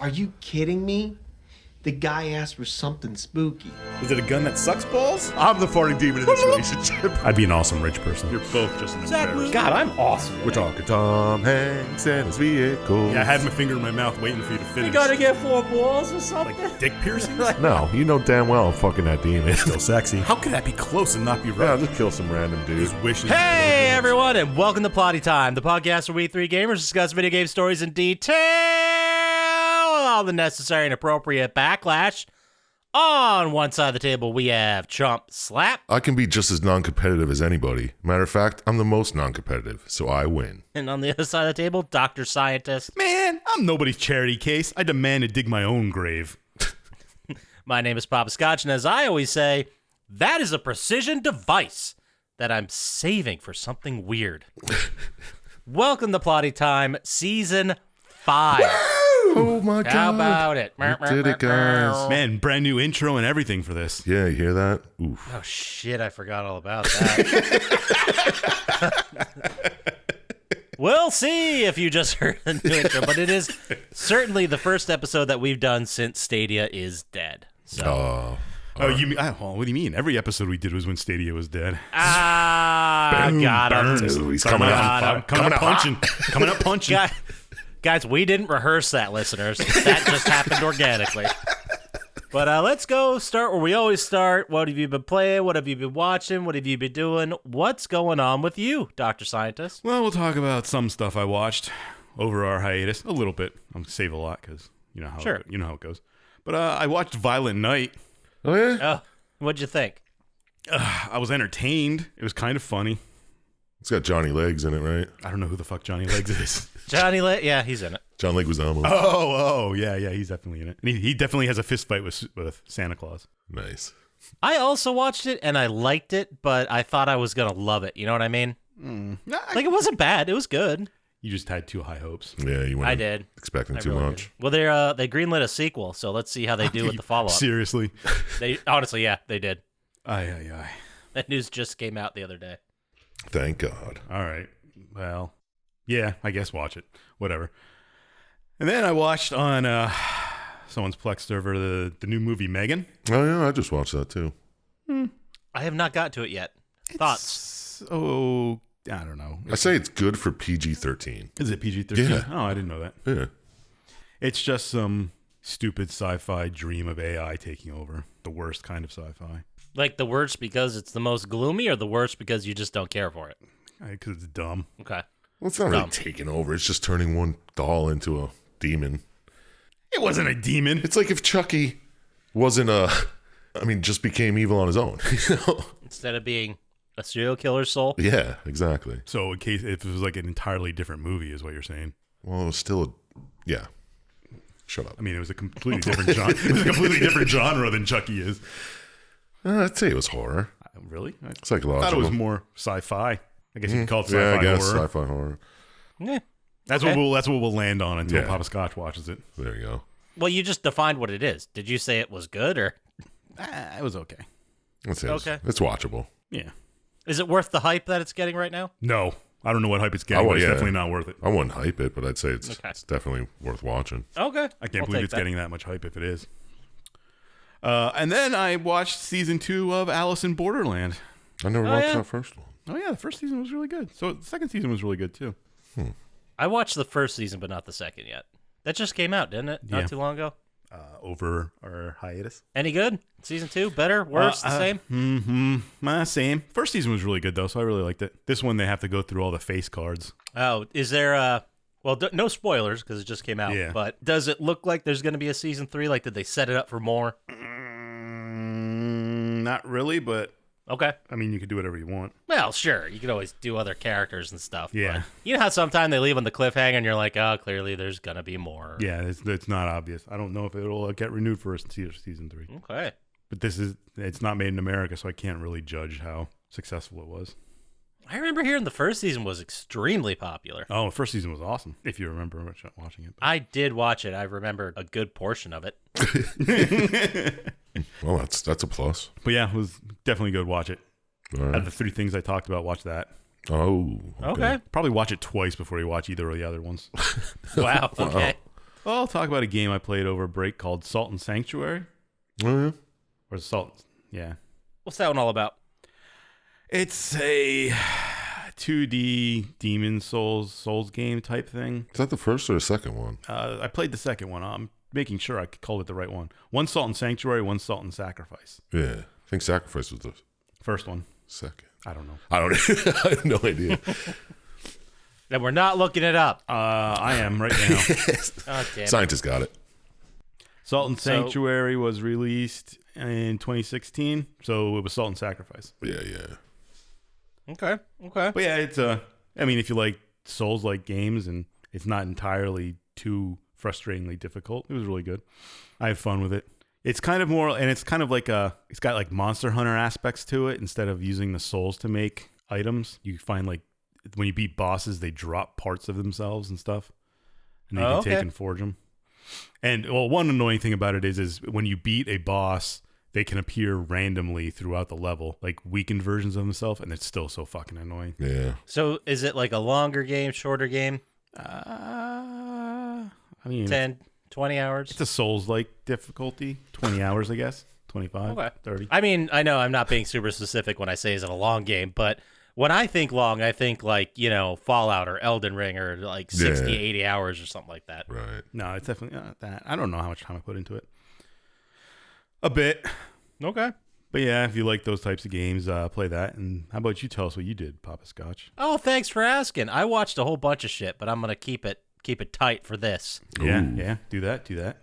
Are you kidding me? The guy asked for something spooky. Is it a gun that sucks balls? I'm the farting demon in this relationship. I'd be an awesome rich person. You're both just an embarrassment. God, I'm awesome. We're talking Tom Hanks and his vehicle. Yeah, I had my finger in my mouth waiting for you to finish. You gotta get 4 balls or something? Like dick piercings? No, you know damn well I'm fucking that demon. Still sexy. How could that be close and not be right? Yeah, I'll just kill some random dude. Just wishing. Hey everyone, and welcome to Plotty Time, the podcast where we three gamers discuss video game stories in detail with all the necessary and appropriate backlash. On one side of the table, we have Chump Slap. I can be just as non-competitive as anybody. Matter of fact, I'm the most non-competitive, so I win. And on the other side of the table, Dr. Syintist. Man, I'm nobody's charity case. I demand to dig my own grave. My name is Poppascotch, and as I always say, that is a precision device that I'm saving for something weird. Welcome to Plotty Time, Season 5. Oh my god. How about it? You did it, guys. Man, brand new intro and everything for this. Yeah, you hear that? Oof. Oh shit, I forgot all about that. We'll see if you just heard a new intro, but it is certainly the first episode that we've done since Stadia is dead. So Oh, you mean? Well, what do you mean? Every episode we did was when Stadia was dead. Got him. Dude, he's coming up. Coming up punching. Coming up punching. Guys, we didn't rehearse that, listeners. That just happened organically. But let's go start where we always start. What have you been playing? What have you been watching? What have you been doing? What's going on with you, Dr. Syintist? Well, we'll talk about some stuff I watched over our hiatus. A little bit. I'll save a lot because you know how it goes. But I watched Violent Night. Oh, yeah? Oh, what'd you think? I was entertained. It was kind of funny. It's got Johnny Legs in it, right? I don't know who the fuck Johnny Legs is. Johnny yeah, he's in it. John Leguizamo. Oh, yeah, he's definitely in it. And he definitely has a fist fight with Santa Claus. Nice. I also watched it, and I liked it, but I thought I was going to love it. You know what I mean? Like, it wasn't bad. It was good. You just had too high hopes. Yeah, you I weren't did. expecting too really much. did. Well, they greenlit a sequel, so let's see how they do with the follow-up. Seriously? They honestly, yeah, they did. Aye. That news just came out the other day. Thank God. All right. Well, yeah, I guess watch it. Whatever. And then I watched on someone's Plex server the new movie Megan. Oh, yeah, I just watched that, too. I have not got to it yet. Thoughts? Oh, I don't know. I say it's good for PG-13. Is it PG-13? Yeah. Oh, I didn't know that. Yeah. It's just some stupid sci-fi dream of AI taking over. The worst kind of sci-fi. Like the worst because it's the most gloomy, or the worst because you just don't care for it? Because it's dumb. Okay. Well, it's not really taking over. It's just turning one doll into a demon. It wasn't a demon. It's like if Chucky wasn't just became evil on his own. You know? Instead of being a serial killer soul? Yeah, exactly. So if it was like an entirely different movie is what you're saying. Well, it was still yeah. Shut up. I mean, it was a completely different genre. It was a completely different genre than Chucky is. I'd say it was horror. Really? Psychological. I thought it was more sci-fi. I guess you could call it sci-fi yeah, I guess horror. sci-fi horror. Yeah. That's okay. what we'll land on until Poppascotch watches it. There you go. Well, you just defined what it is. Did you say it was good, or? It was okay. I'd say Okay. it's watchable. Yeah. Is it worth the hype that it's getting right now? No. I don't know what hype it's getting, but it's definitely not worth it. I wouldn't hype it, but I'd say it's Okay. definitely worth watching. Okay. I can't believe it's getting that much hype if it is. And then I watched season 2 of Alice in Borderland. I never watched that first one. Oh, yeah. The first season was really good. So the second season was really good, too. I watched the first season, but not the second yet. That just came out, didn't it? Not too long ago? Over our hiatus. Any good? Season 2? Better? Worse? The same? Same. First season was really good, though, so I really liked it. This one, they have to go through all the face cards. Oh, is there well, no spoilers because it just came out. Yeah. But does it look like there's going to be a season 3? Like, did they set it up for more? Not really, but Okay. I mean, you could do whatever you want. Well, sure. You could always do other characters and stuff. Yeah. But you know how sometimes they leave on the cliffhanger and you're like, oh, clearly there's going to be more. Yeah, it's not obvious. I don't know if it'll get renewed for season 3. Okay. But it's not made in America, so I can't really judge how successful it was. I remember hearing the first season was extremely popular. Oh, the first season was awesome, if you remember watching it. I did watch it. I remember a good portion of it. Well, that's a plus. But yeah, it was definitely good. Watch it. All right. Out of the 3 things I talked about, watch that. Oh, Okay. Probably watch it twice before you watch either of the other ones. Wow. Okay. Well, I'll talk about a game I played over a break called Salt and Sanctuary. Oh, yeah. Or Salt. Yeah. What's that one all about? It's a 2D Demon Souls game type thing. Is that the first or the second one? I played the second one. I'm making sure I called it the right one. One Salt and Sanctuary, one Salt and Sacrifice. Yeah. I think Sacrifice was the First one. second. I don't know. I have no idea. Then we're not looking it up. I am right now. Oh, damn it. Scientist got it. Salt and Sanctuary was released in 2016, so it was Salt and Sacrifice. Yeah. Okay. But yeah, it's I mean, if you like Souls-like games and it's not entirely too frustratingly difficult, it was really good. I have fun with it. It's kind of more, and it's kind of like it's got like Monster Hunter aspects to it. Instead of using the souls to make items, you find like when you beat bosses, they drop parts of themselves and stuff, and you can take and forge them. And well, one annoying thing about it is when you beat a boss, they can appear randomly throughout the level, like weakened versions of themselves, and it's still so fucking annoying. Yeah. So is it like a longer game, shorter game? I mean, 10, 20 hours? it's a Souls-like difficulty. 20 hours, I guess. 25, Okay. 30. I mean, I know I'm not being super specific when I say is it a long game, but when I think long, I think like, Fallout or Elden Ring or like 60, 80 hours or something like that. Right. No, it's definitely not that. I don't know how much time I put into it. A bit. Okay. But yeah, if you like those types of games, play that. And how about you tell us what you did, Poppascotch? Oh, thanks for asking. I watched a whole bunch of shit, but I'm going to keep it tight for this. Yeah. Do that.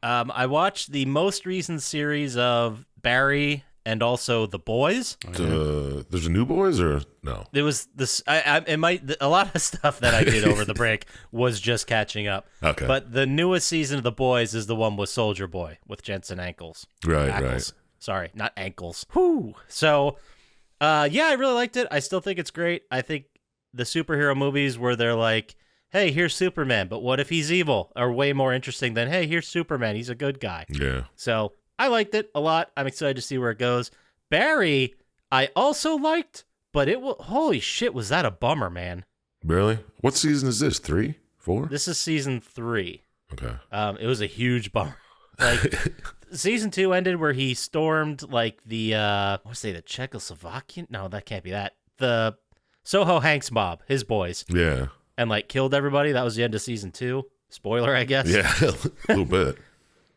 I watched the most recent series of Barry and also The Boys. There's a New Boys or no? There was this. A lot of stuff that I did over the break was just catching up. Okay. But the newest season of The Boys is the one with Soldier Boy with Jensen Ackles. Right. Sorry, not ankles. Whew. So, yeah, I really liked it. I still think it's great. I think the superhero movies where they're like, hey, here's Superman, but what if he's evil, are way more interesting than, hey, here's Superman, he's a good guy. Yeah. So I liked it a lot. I'm excited to see where it goes. Barry, I also liked, but holy shit, was that a bummer, man. Really? What season is this? 3? 4? This is season 3. Okay. It was a huge bummer. Like, season 2 ended where he stormed like the the Czechoslovakian? No, that can't be that. The Soho Hanks mob, his boys. Yeah. And like killed everybody. That was the end of season 2. Spoiler, I guess. Yeah, a little bit.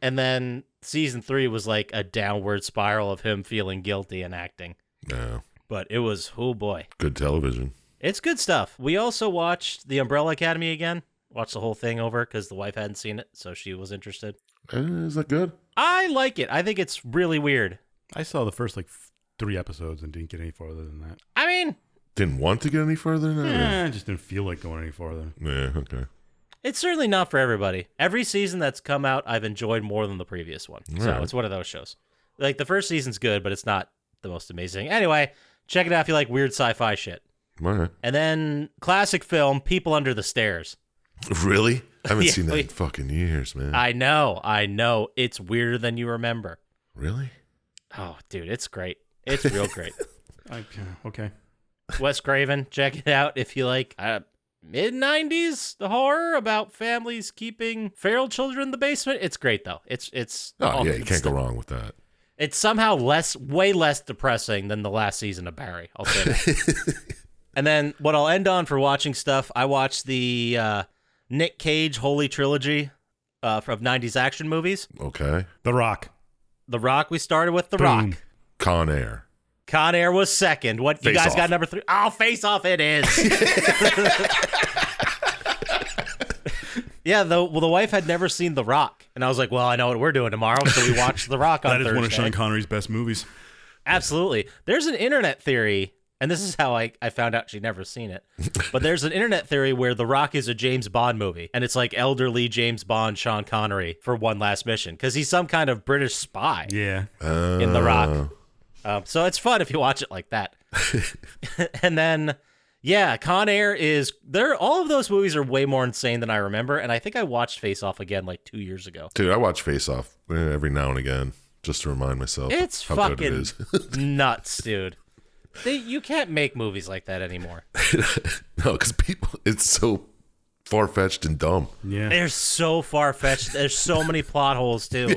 And then season 3 was like a downward spiral of him feeling guilty and acting. Yeah. But it was, oh boy. Good television. It's good stuff. We also watched The Umbrella Academy again. Watched the whole thing over because the wife hadn't seen it, so she was interested. Is that good? I like it. I think it's really weird. I saw the first 3 episodes and didn't get any farther than that. I mean, Didn't want to get any further than that? I just didn't feel like going any farther. Yeah, okay. it's certainly not for everybody. Every season that's come out, I've enjoyed more than the previous one. So Right. it's one of those shows. Like, the first season's good, but it's not the most amazing. Anyway, check it out if you like weird sci-fi shit. All right. And then classic film, People Under the Stairs. Really? I haven't Yeah, seen that in wait. fucking years, man. I know. It's weirder than you remember. Really? Oh, dude, it's great. It's real great. Okay. Wes Craven, check it out if you like mid-90s horror about families keeping feral children in the basement. It's great, though. It's Oh, all yeah, you good can't stuff. go wrong with that. It's somehow way less depressing than the last season of Barry. I'll say that. And then what I'll end on for watching stuff, I watched the Nick Cage Holy Trilogy of 90s action movies. Okay. The Rock. The Rock, we started with The Boom. Rock. Con Air. Con Air was second. What you Face guys Off. got number 3? Oh, Face Off it is. Yeah, the wife had never seen The Rock. And I was like, well, I know what we're doing tomorrow. So we watched The Rock on That is Thursday. one of Sean Connery's best movies. Absolutely. There's an internet theory, and this is how I found out she'd never seen it. But there's an internet theory where The Rock is a James Bond movie, and it's like elderly James Bond, Sean Connery, for one last mission, because he's some kind of British spy Yeah. in The Rock. So it's fun if you watch it like that. And then, yeah, Con Air is... all of those movies are way more insane than I remember, and I think I watched Face Off again like 2 years ago. Dude, I watch Face Off every now and again just to remind myself It's how fucking good it is. nuts, dude. You can't make movies like that anymore. No, because people, it's so far-fetched and dumb. Yeah. They're so far-fetched. There's so many plot holes, too.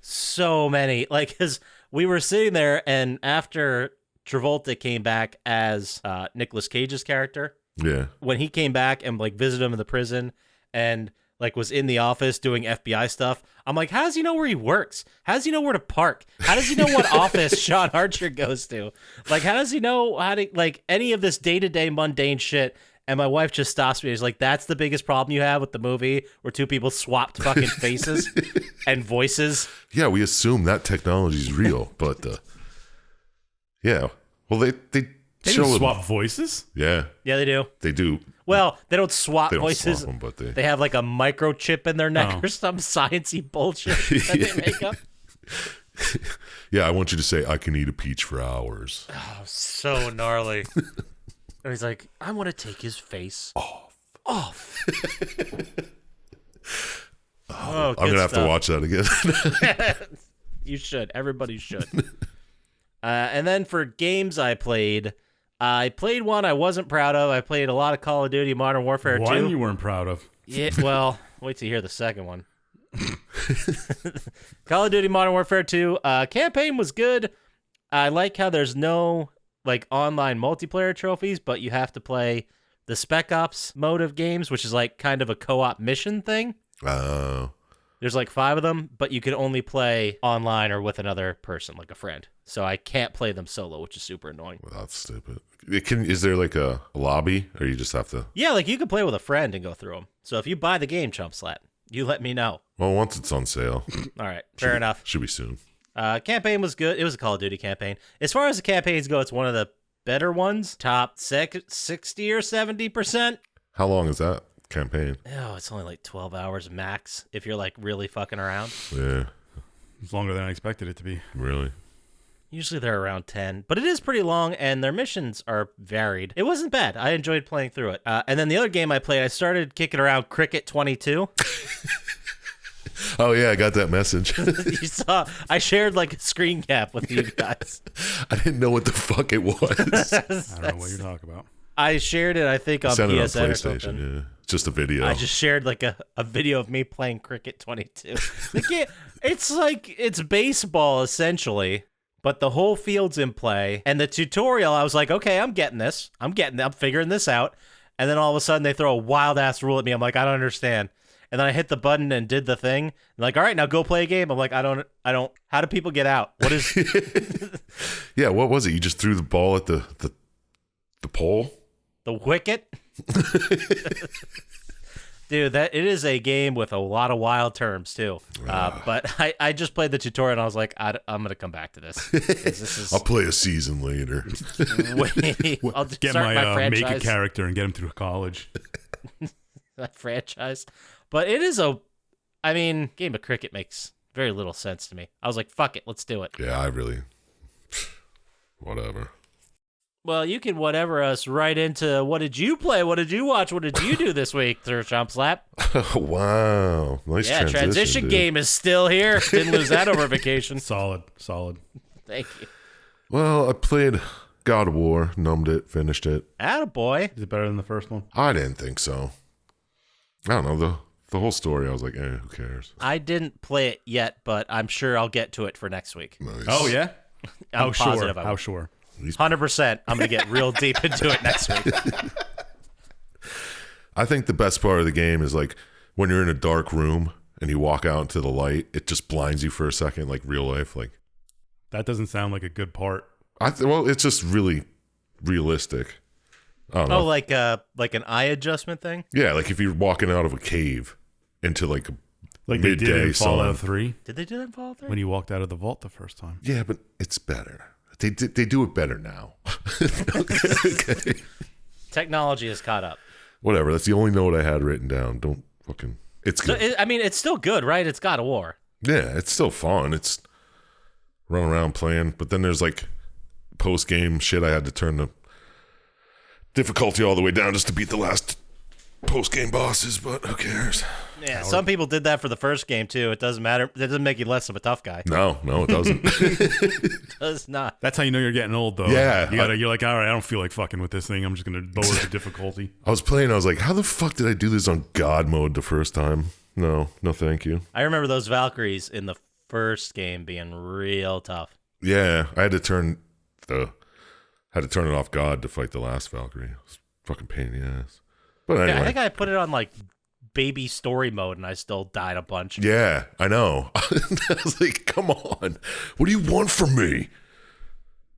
So many. Like, because we were sitting there, and after Travolta came back as Nicolas Cage's character, Yeah. when he came back and, like, visited him in the prison and, like, was in the office doing FBI stuff, I'm like, how does he know where he works? How does he know where to park? How does he know what office Sean Archer goes to? Like, how does he know how to, like, any of this day-to-day mundane shit? And my wife just stops me. She's like, that's the biggest problem you have with the movie where two people swapped fucking faces and voices. Yeah, we assume that technology is real, but yeah. Well, they show don't them. swap voices. Yeah, Yeah, they do. they do. Well, they don't swap They don't voices. swap them, but They have like a microchip in their neck Oh. or some sciencey bullshit that they make up. Yeah, I want you to say, I can eat a peach for hours. Oh, so gnarly. And he's like, I want to take his face off. Oh, I'm going to have to watch that again. You should. Everybody should. And then for games I played one I wasn't proud of. I played a lot of Call of Duty Modern Warfare 2. One you weren't proud of. Yeah, well, wait till you hear the second one. Call of Duty Modern Warfare 2. Campaign was good. I like how there's no like online multiplayer trophies, but you have to play the Spec Ops mode of games, which is like kind of a co-op mission thing. Oh. There's like 5 of them, but you can only play online or with another person, like a friend. So I can't play them solo, which is super annoying. Well, that's stupid. Is there like a lobby, or you just have to? Yeah, like you can play with a friend and go through them. So if you buy the game, Chump Slap, you let me know. Well, once it's on sale. All right, fair enough. Should be soon. Campaign was good. It was a Call of Duty campaign. As far as the campaigns go, it's one of the better ones. Top 60 or 70%. How long is that campaign? Oh, it's only like 12 hours max if you're like really fucking around. Yeah, It's longer than I expected it to be. really. Usually they're around 10, but it is pretty long, and their missions are varied. It wasn't bad. I enjoyed playing through it. And then the other game I played, I started kicking around Cricket 22. Oh yeah, I got that message. You saw, I shared like a screen cap with you guys. I didn't know what the fuck it was. I don't know what you're talking about. I shared it, I think, on Sent it on PSN or PlayStation. something. Yeah, just a video. I just shared like a video of me playing Cricket 22. The game, it's baseball essentially, but the whole field's in play. And the tutorial, I was like, okay, I'm getting this. I'm figuring this out. And then all of a sudden they throw a wild ass rule at me. I'm like, I don't understand. And then I hit the button and did the thing. And like, all right, now go play a game. I'm like, I don't. How do people get out? What is? Yeah, what was it? You just threw the ball at the pole? The wicket? Dude, it is a game with a lot of wild terms too. But I just played the tutorial and I was like, I'm gonna come back to this. 'Cause this is I'll play a season later. I'll just Get start my make a franchise. character and get him through college. That franchise. But it is game of cricket makes very little sense to me. I was like, fuck it, let's do it. Yeah, I really. Whatever. Well, you can whatever us right into what did you play? What did you watch? What did you do this week through Chump Slap? Wow, nice transition dude. game is still here. Didn't lose that over vacation. Solid. Thank you. Well, I played God of War, numbed it, finished it. Attaboy. Is it better than the first one? I didn't think so. I don't know, the whole story, I was like, who cares? I didn't play it yet, but I'm sure I'll get to it for next week. Nice. Oh yeah. I'm positive I will. How sure? 100%. I'm going to get real deep into it next week. I think the best part of the game is like when you're in a dark room and you walk out into the light, it just blinds you for a second, like real life. Like That doesn't sound like a good part. well, it's just really realistic. I don't know. Oh, like an eye adjustment thing? Yeah, like if you're walking out of a cave into like a Like they did midday in Fallout sun. 3 Did they do that in Fallout 3? when you walked out of the vault the first time. Yeah, but it's better. They do it better now. Okay. Technology has caught up. Whatever. That's the only note I had written down. Don't fucking. It's So, good. it's still good, right? It's God of War. Yeah, it's still fun. It's running around playing, but then there's like post game shit. I had to turn the difficulty all the way down just to beat the last post game bosses. But who cares? Yeah, some people did that for the first game too. It doesn't matter. It doesn't make you less of a tough guy. No, it doesn't. It does not. That's how you know you're getting old, though. Yeah. You're like, all right, I don't feel like fucking with this thing. I'm just going to lower the difficulty. I was playing, I was like, how the fuck did I do this on God mode the first time? No, thank you. I remember those Valkyries in the first game being real tough. Yeah, I had to turn it off God to fight the last Valkyrie. It was a fucking pain in the ass. But Yeah, anyway. I think I put it on like baby story mode and I still died a bunch. Yeah, I know. I was like, come on. What do you want from me?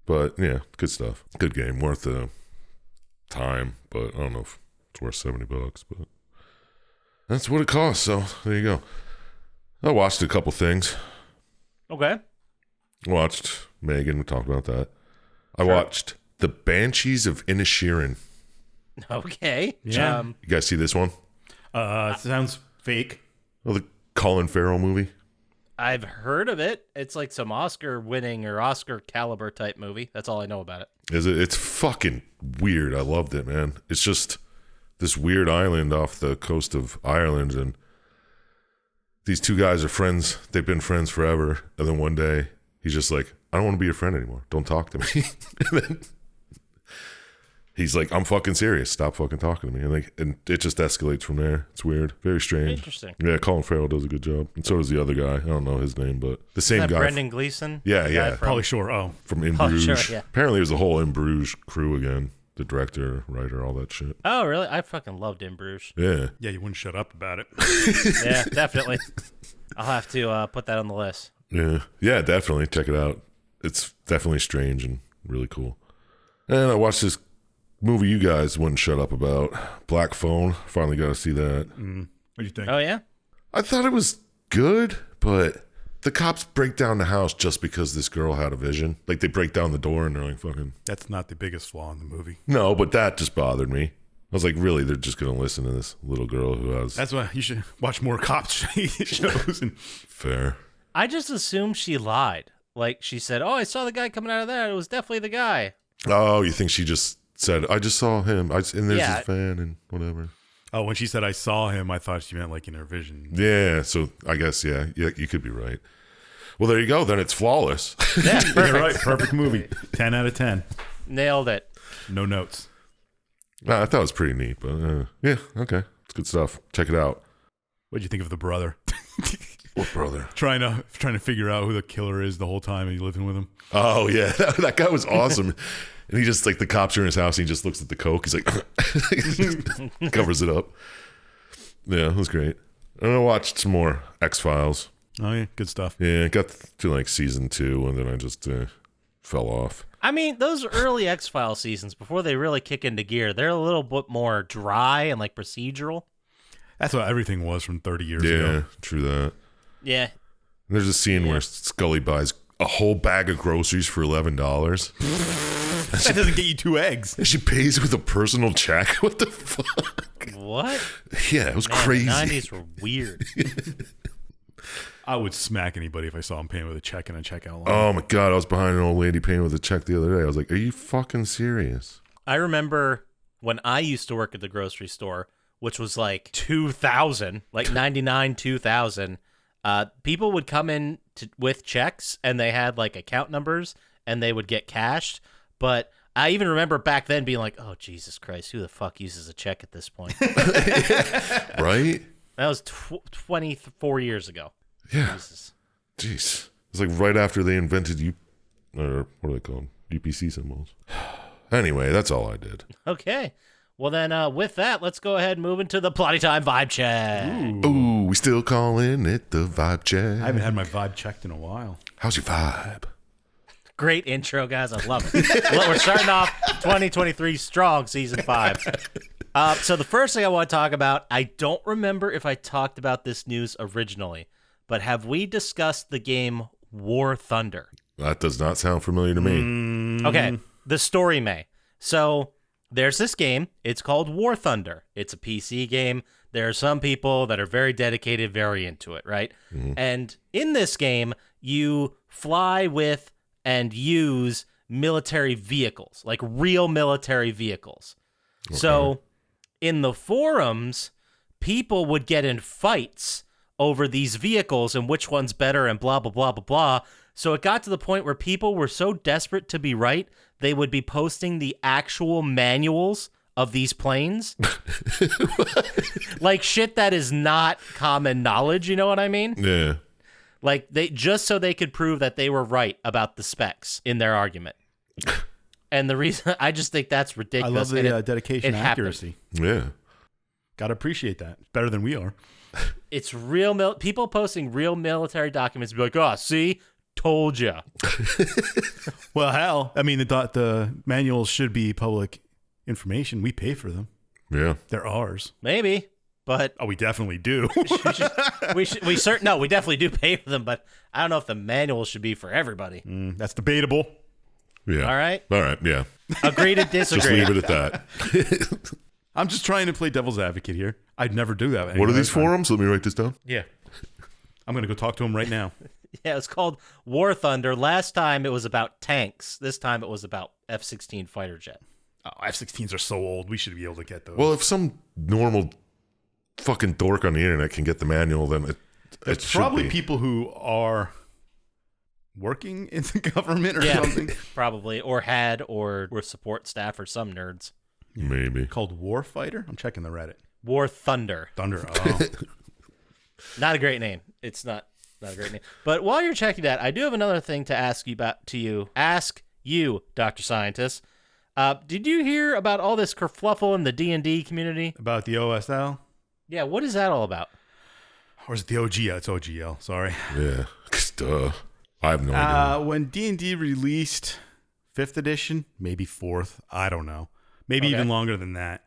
But yeah, good stuff. Good game. Worth the time. But I don't know if it's worth $70, but that's what it costs. So there you go. I watched a couple things. Okay. Watched Megan. We talked about that. I watched The Banshees of Inisherin. Okay. Yeah. You guys see this one? Sounds fake. Oh, the Colin Farrell movie? I've heard of it. It's like some Oscar winning or Oscar caliber type movie. That's all I know about it. Is it? It's fucking weird. I loved it, man. It's just this weird island off the coast of Ireland, and these two guys are friends. They've been friends forever, and then one day he's just like, I don't want to be your friend anymore. Don't talk to me. And then he's like, I'm fucking serious. Stop fucking talking to me. And it just escalates from there. It's weird. Very strange. Interesting. Yeah, Colin Farrell does a good job. And so does the other guy. I don't know his name, but the same Isn't that guy. Brendan Gleeson? Yeah, The yeah. guy from- Probably sure. Oh, From In Oh, Bruges. sure, yeah. Apparently it was a whole In Bruges crew again. The director, writer, all that shit. Oh, really? I fucking loved In Bruges. Yeah. yeah, you wouldn't shut up about it. Yeah, definitely. I'll have to put that on the list. Yeah. Yeah, definitely. Check it out. It's definitely strange and really cool. And I watched this movie you guys wouldn't shut up about. Black Phone. Finally got to see that. What do you think? Oh, yeah? I thought it was good, but the cops break down the house just because this girl had a vision. Like, they break down the door and they're like, fucking... That's not the biggest flaw in the movie. No, but that just bothered me. I was like, really? They're just going to listen to this little girl who has... That's why you should watch more cops shows. And Fair. I just assumed she lied. Like, she said, oh, I saw the guy coming out of there. It was definitely the guy. Oh, you think she just said, I just saw him. And there's Yeah. his fan and whatever. oh, when she said I saw him, I thought she meant like in her vision. Yeah, so I guess, yeah, you could be right. Well, there you go. Then it's flawless. Yeah, perfect. You're right. Perfect movie. 10 out of 10. Nailed it. No notes. I thought it was pretty neat, but yeah, okay. It's good stuff. Check it out. What'd you think of the brother? What brother? trying to figure out who the killer is the whole time and you living with him. Oh, yeah. That guy was awesome. And he just, like, the cops are in his house and he just looks at the coke. He's like, covers it up. Yeah, it was great. And I watched some more X-Files. Oh yeah, good stuff. Yeah, got to like season 2 and then I just fell off. I mean, those early X-Files seasons, before they really kick into gear, they're a little bit more dry and like procedural. That's what everything was from 30 years Yeah, ago. true that. Yeah. There's a scene where Scully buys a whole bag of groceries for $11. That doesn't get you 2 eggs. And she pays with a personal check. What the fuck? What? Yeah, it was Man, crazy. The 90s were weird. I would smack anybody if I saw him paying with a check in a checkout line. Oh my god, I was behind an old lady paying with a check the other day. I was like, "Are you fucking serious?" I remember when I used to work at the grocery store, which was like 2000, like 99, 2000, people would come in with checks and they had like account numbers and they would get cashed. But I even remember back then being like, oh, Jesus Christ, who the fuck uses a check at this point? Right? That was 24 years ago. Yeah. Jesus. Jeez. It's like right after they invented or what are they called? UPC symbols. Anyway, that's all I did. Okay. Well, then with that, let's go ahead and move into the Plotty Time vibe check. Ooh, we still calling it the vibe check. I haven't had my vibe checked in a while. How's your vibe? Great intro, guys. I love it. Well, we're starting off 2023 strong, season 5. So the first thing I want to talk about, I don't remember if I talked about this news originally, but have we discussed the game War Thunder? That does not sound familiar to me. Okay, the story may. So there's this game. It's called War Thunder. It's a PC game. There are some people that are very dedicated, very into it, right? And in this game, you fly with and use military vehicles, like real military vehicles. So in the forums, people would get in fights over these vehicles and which one's better and blah, blah, blah, blah, blah. So it got to the point where people were so desperate to be right, they would be posting the actual manuals of these planes. Like shit that is not common knowledge, you know what I mean? Yeah. Like they just so they could prove that they were right about the specs in their argument. And the reason I just think that's I ridiculous. love the dedication and happened. accuracy. Yeah. Gotta appreciate that. It's better than we are. It's real people posting real military documents be like, "Oh, see? Told ya." Well, hell, I mean, the manuals should be public information. We pay for them. Yeah. They're ours. Maybe, but Oh, we definitely do. we definitely do pay for them, but I don't know if the manual should be for everybody. That's debatable. Yeah. All right? All right. Yeah. Agree to Just disagree. leave it at that. I'm just trying to play devil's advocate here. I'd never do that. What are these forums? Let me write this down. Yeah. I'm going to go talk to him right now. Yeah, it's called War Thunder. Last time it was about tanks. This time it was about F-16 fighter jet. Oh, F-16s are so old. We should be able to get those. Well, if some normal fucking dork on the internet can get the manual, then it it's should probably be. people who are working in the government or something. Probably, or had, or were support staff, or some nerds. Maybe. Called Warfighter? I'm checking the Reddit. War Thunder. Thunder. Oh. Not a great name. It's not a great name. But while you're checking that, I do have another thing to ask you. Ask you, Dr. Syintist. Did you hear about all this kerfluffle in the D&D community? About the OSL? Yeah, what is that all about? Or is it the OGL? It's OGL. Sorry. Yeah. Duh. I have no idea. When D&D released 5th edition, maybe 4th, I don't know. Maybe Okay. even longer than that.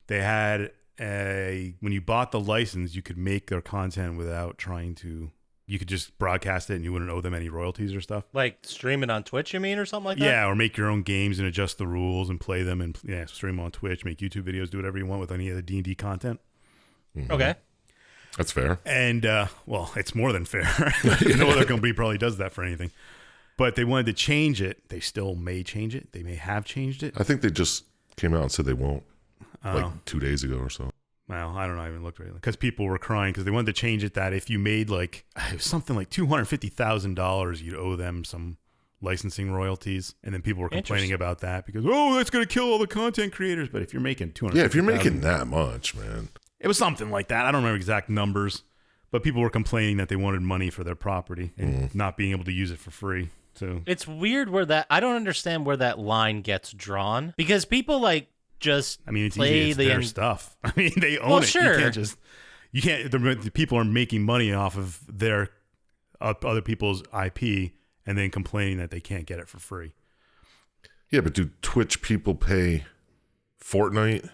They had when you bought the license, you could make their content without trying to, you could just broadcast it and you wouldn't owe them any royalties or stuff. Like stream it on Twitch, you mean, or something like that? Yeah, or make your own games and adjust the rules and play them and stream on Twitch, make YouTube videos, do whatever you want with any of the D&D content. Okay. That's fair. And, well, it's more than fair. No other company probably does that for anything. But they wanted to change it. They still may change it. They may have changed it. I think they just came out and said they won't like 2 days ago or so. Well, I don't know. I haven't looked really. Because people were crying because they wanted to change it that if you made like, it was something like $250,000, you'd owe them some licensing royalties. And then people were complaining about that because, oh, that's going to kill all the content creators. But if you're making $250,000. Yeah, if you're making that much, man. It was something like that. I don't remember exact numbers. But people were complaining that they wanted money for their property and not being able to use it for free. So It's weird I don't understand where that line gets drawn. Because people like just I mean, it's play easy. It's their stuff. I mean, they own it. Sure. You can't. The people are making money off of their other people's IP and then complaining that they can't get it for free. Yeah, but do Twitch people pay Fortnite?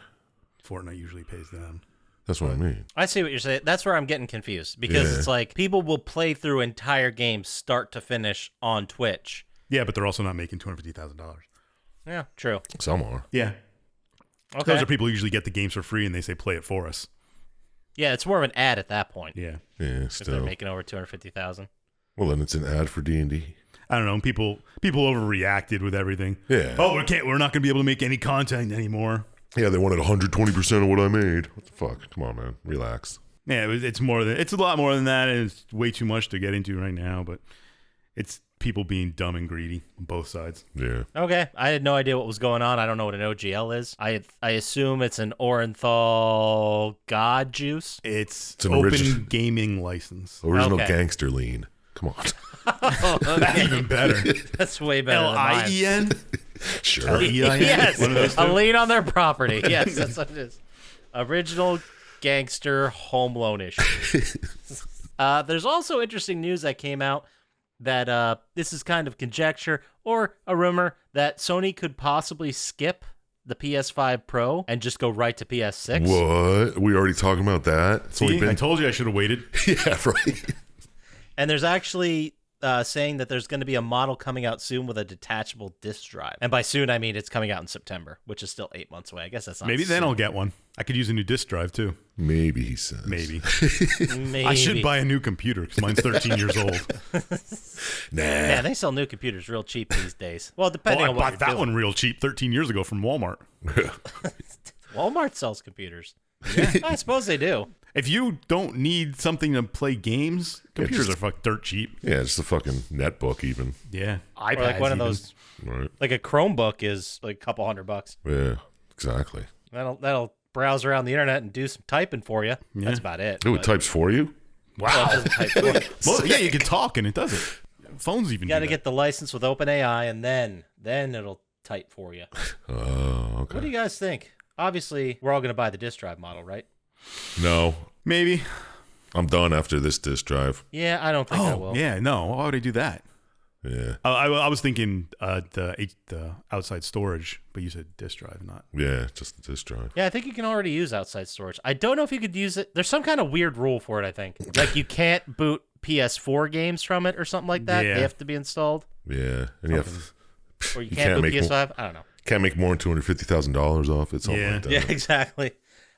Fortnite usually pays them. That's what I mean. I see what you're saying. That's where I'm getting confused because it's like people will play through entire games start to finish on Twitch. Yeah, but they're also not making $250,000. Yeah, true. Some are. Yeah, Okay. those are people who usually get the games for free and they say play it for us. Yeah, it's more of an ad at that point. Yeah, Yeah, If they're still. making over 250,000. Well, then it's an ad for D&D. I don't know. People overreacted with everything. Yeah. Oh, we're not going to be able to make any content anymore. Yeah, they wanted 120% of what I made. What the fuck? Come on, man. Relax. Yeah, it's a lot more than that, and it's way too much to get into right now. But it's people being dumb and greedy on both sides. Yeah. Okay, I had no idea what was going on. I don't know what an OGL is. I assume it's an Orenthal God juice. It's an open original- gaming license. Original Okay. gangster lean. Come on. That's even better. That's way better than mine. LIEN. Sure. Yes, One of those a two? lien on their property. Yes, that's what it is. Original gangster home loan issue. There's also interesting news that came out that this is kind of conjecture or a rumor that Sony could possibly skip the PS5 Pro and just go right to PS6. What? We already talking about that? It's only See, I been... told you I should have waited. Yeah, right. And there's actually saying that there's going to be a model coming out soon with a detachable disk drive. And by soon, I mean it's coming out in September, which is still 8 months away. I guess that's not Maybe then soon. I'll get one. I could use a new disk drive too. Maybe, he says. Maybe. Maybe. I should buy a new computer because mine's 13 years old. Nah. Yeah, they sell new computers real cheap these days. Well, depending Well, I on what bought you're that doing. one real cheap 13 years ago from Walmart. Walmart sells computers. I suppose they do. If you don't need something to play games, computers are dirt cheap. Yeah, it's the fucking netbook even. Yeah. Or like one of those, Right. like a Chromebook is like a couple $100. Yeah, exactly. That'll browse around the internet and do some typing for you. Yeah. That's about it. Ooh, it types for you? Well, it doesn't type for you. Well, yeah, you can talk and it does it. Phones even You got to do get the license with OpenAI, and then it'll type for you. Oh, okay. What do you guys think? Obviously, we're all going to buy the disk drive model, right? No, that. Maybe. I'm done after this disk drive. Yeah, I don't think I will. Yeah, no. Why would I do that? Yeah, I was thinking the outside storage, but you said disk drive, not. yeah, just the disk drive. Yeah, I think you can already use outside storage. I don't know if you could use it. There's some kind of weird rule for it, I think. Like you can't boot PS4 games from it or something like that. Yeah. They have to be installed. Yeah, and you have Or you You can't can't boot make PS5. I don't know. can't make more than $250,000 off it. Something Yeah. like that. Yeah, exactly.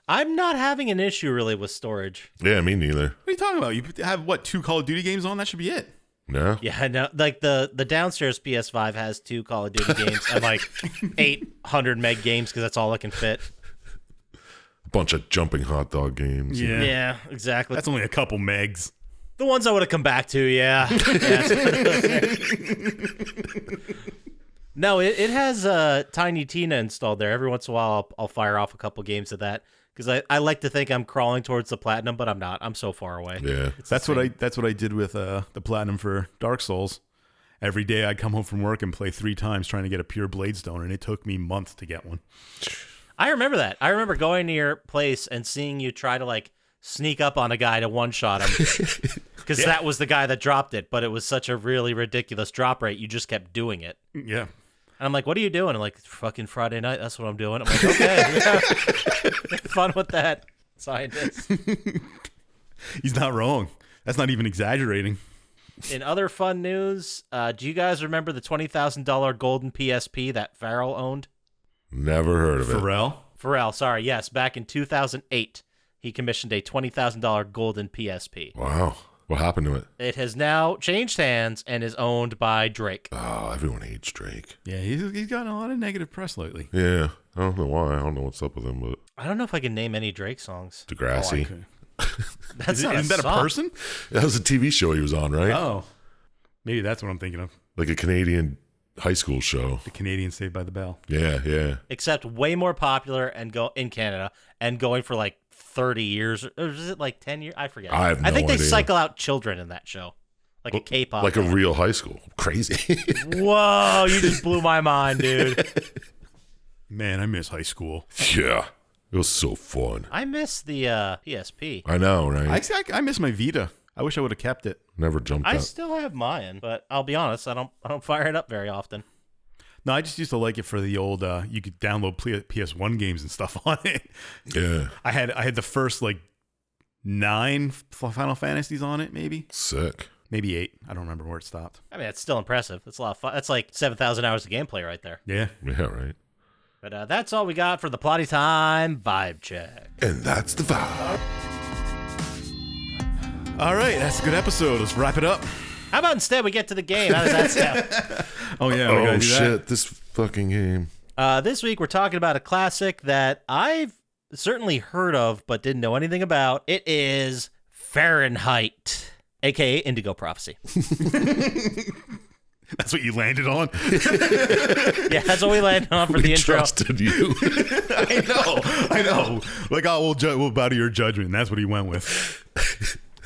I'm not having an issue really with storage. Yeah, me neither. What are you talking about? You have, 2 Call of Duty games on? That should be it. Yeah, Yeah, I know. Like the downstairs PS5 has 2 Call of Duty games and like 800 meg games because that's all it can fit. a bunch of jumping hot dog games. Yeah. Yeah, exactly. That's only a couple megs. The ones I would have come back to, yeah. No, it has Tiny Tina installed there. Every once in a while, I'll fire off a couple games of that because I like to think I'm crawling towards the platinum, but I'm not. I'm so far away. Yeah, That's what I did with the platinum for Dark Souls. Every day I'd come home from work and play 3 times trying to get a pure Bladestone, and it took me months to get one. I remember that. I remember going to your place and seeing you try to like sneak up on a guy to one-shot him because that was the guy that dropped it, but it was such a really ridiculous drop rate. You just kept doing it. Yeah. And I'm like, what are you doing? I'm like, fucking Friday night. That's what I'm doing. I'm like, okay. Yeah. Have fun with that, scientist. He's not wrong. That's not even exaggerating. In other fun news, do you guys remember the $20,000 golden PSP that Farrell owned? never heard of it. Pharrell, sorry. Yes, back in 2008, he commissioned a $20,000 golden PSP. Wow, what happened to it? It has now changed hands and is owned by Drake. Oh, everyone hates Drake. Yeah, he's gotten a lot of negative press lately. Yeah, I don't know why. I don't know what's up with him, but I don't know if I can name any Drake songs. Degrassi. That's not Isn't that song. a person? That was a TV show he was on, right? Oh. Maybe that's what I'm thinking of. Like a Canadian high school show. The Canadian Saved by the Bell. Yeah, yeah. Except way more popular and go in Canada and going for like 30 years. Or is it like 10 years? I forget. I have no think they idea. cycle out children in that show. Like a K-pop. Like a band. real high school. Crazy. Whoa, you just blew my mind, dude. Man, I miss high school. Yeah. It was so fun. I miss the PSP. I know, right? I miss my Vita. I wish I would have kept it. Never jumped I out. still have mine, but I'll be honest, I don't fire it up very often. No, I just used to like it for the old. You could download PS1 games and stuff on it. Yeah. I had the first like 9 Final Fantasies on it, maybe Sick. 8. I don't remember where it stopped. I mean, it's still impressive. That's a lot of fun. That's like 7,000 hours of gameplay right there. Yeah. Yeah, right. But that's all we got for the Plotty Time vibe check. And that's the vibe. All right, that's a good episode. Let's wrap it up. How about instead we get to the game? How does that sound? Oh yeah. we Oh, gotta do that. shit. This fucking game. This week we're talking about a classic that I've certainly heard of but didn't know anything about. It is Fahrenheit, AKA Indigo Prophecy. That's what you landed on. Yeah, that's what we landed on for the We intro. trusted you. I know. Like, we'll bow to your judgment. And that's what he went with.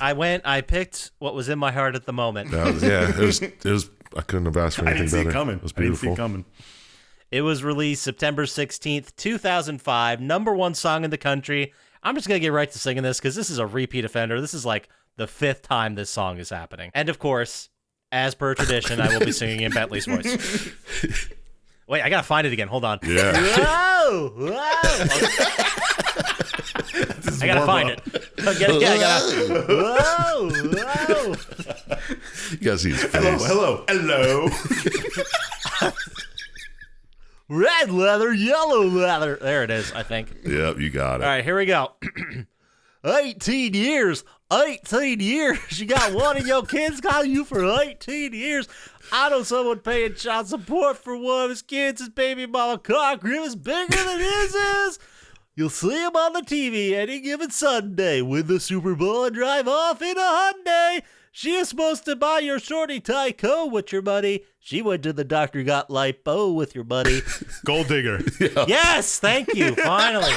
I picked what was in my heart at the moment. That was, yeah, it was. I couldn't have asked for I anything didn't see better. it coming. It was I didn't see beautiful. it coming. It was released September 16th, 2005, #1 song in the country. I'm just going to get right to singing this because this is a repeat offender. This is like the 5th time this song is happening. And of course, as per tradition, I will be singing in Bentley's voice. Wait, I got to find it again. Hold on. Yeah. Whoa! Whoa! I got to find it. I gotta. Whoa! Whoa! You guys see his face. Hello. Red leather, yellow leather. There it is, I think. Yep, you got it. All right, here we go. 18 years. 18 years. You got one of your kids got you for 18 years. I know someone paying child support for one of his kids. His baby mama cock rim is bigger than his is. You'll see him on the TV any given Sunday. Win the Super Bowl and drive off in a Hyundai. She is supposed to buy your shorty Tyco with your money. She went to the doctor, got lipo with your buddy. Gold Digger. Yes, thank you. Finally.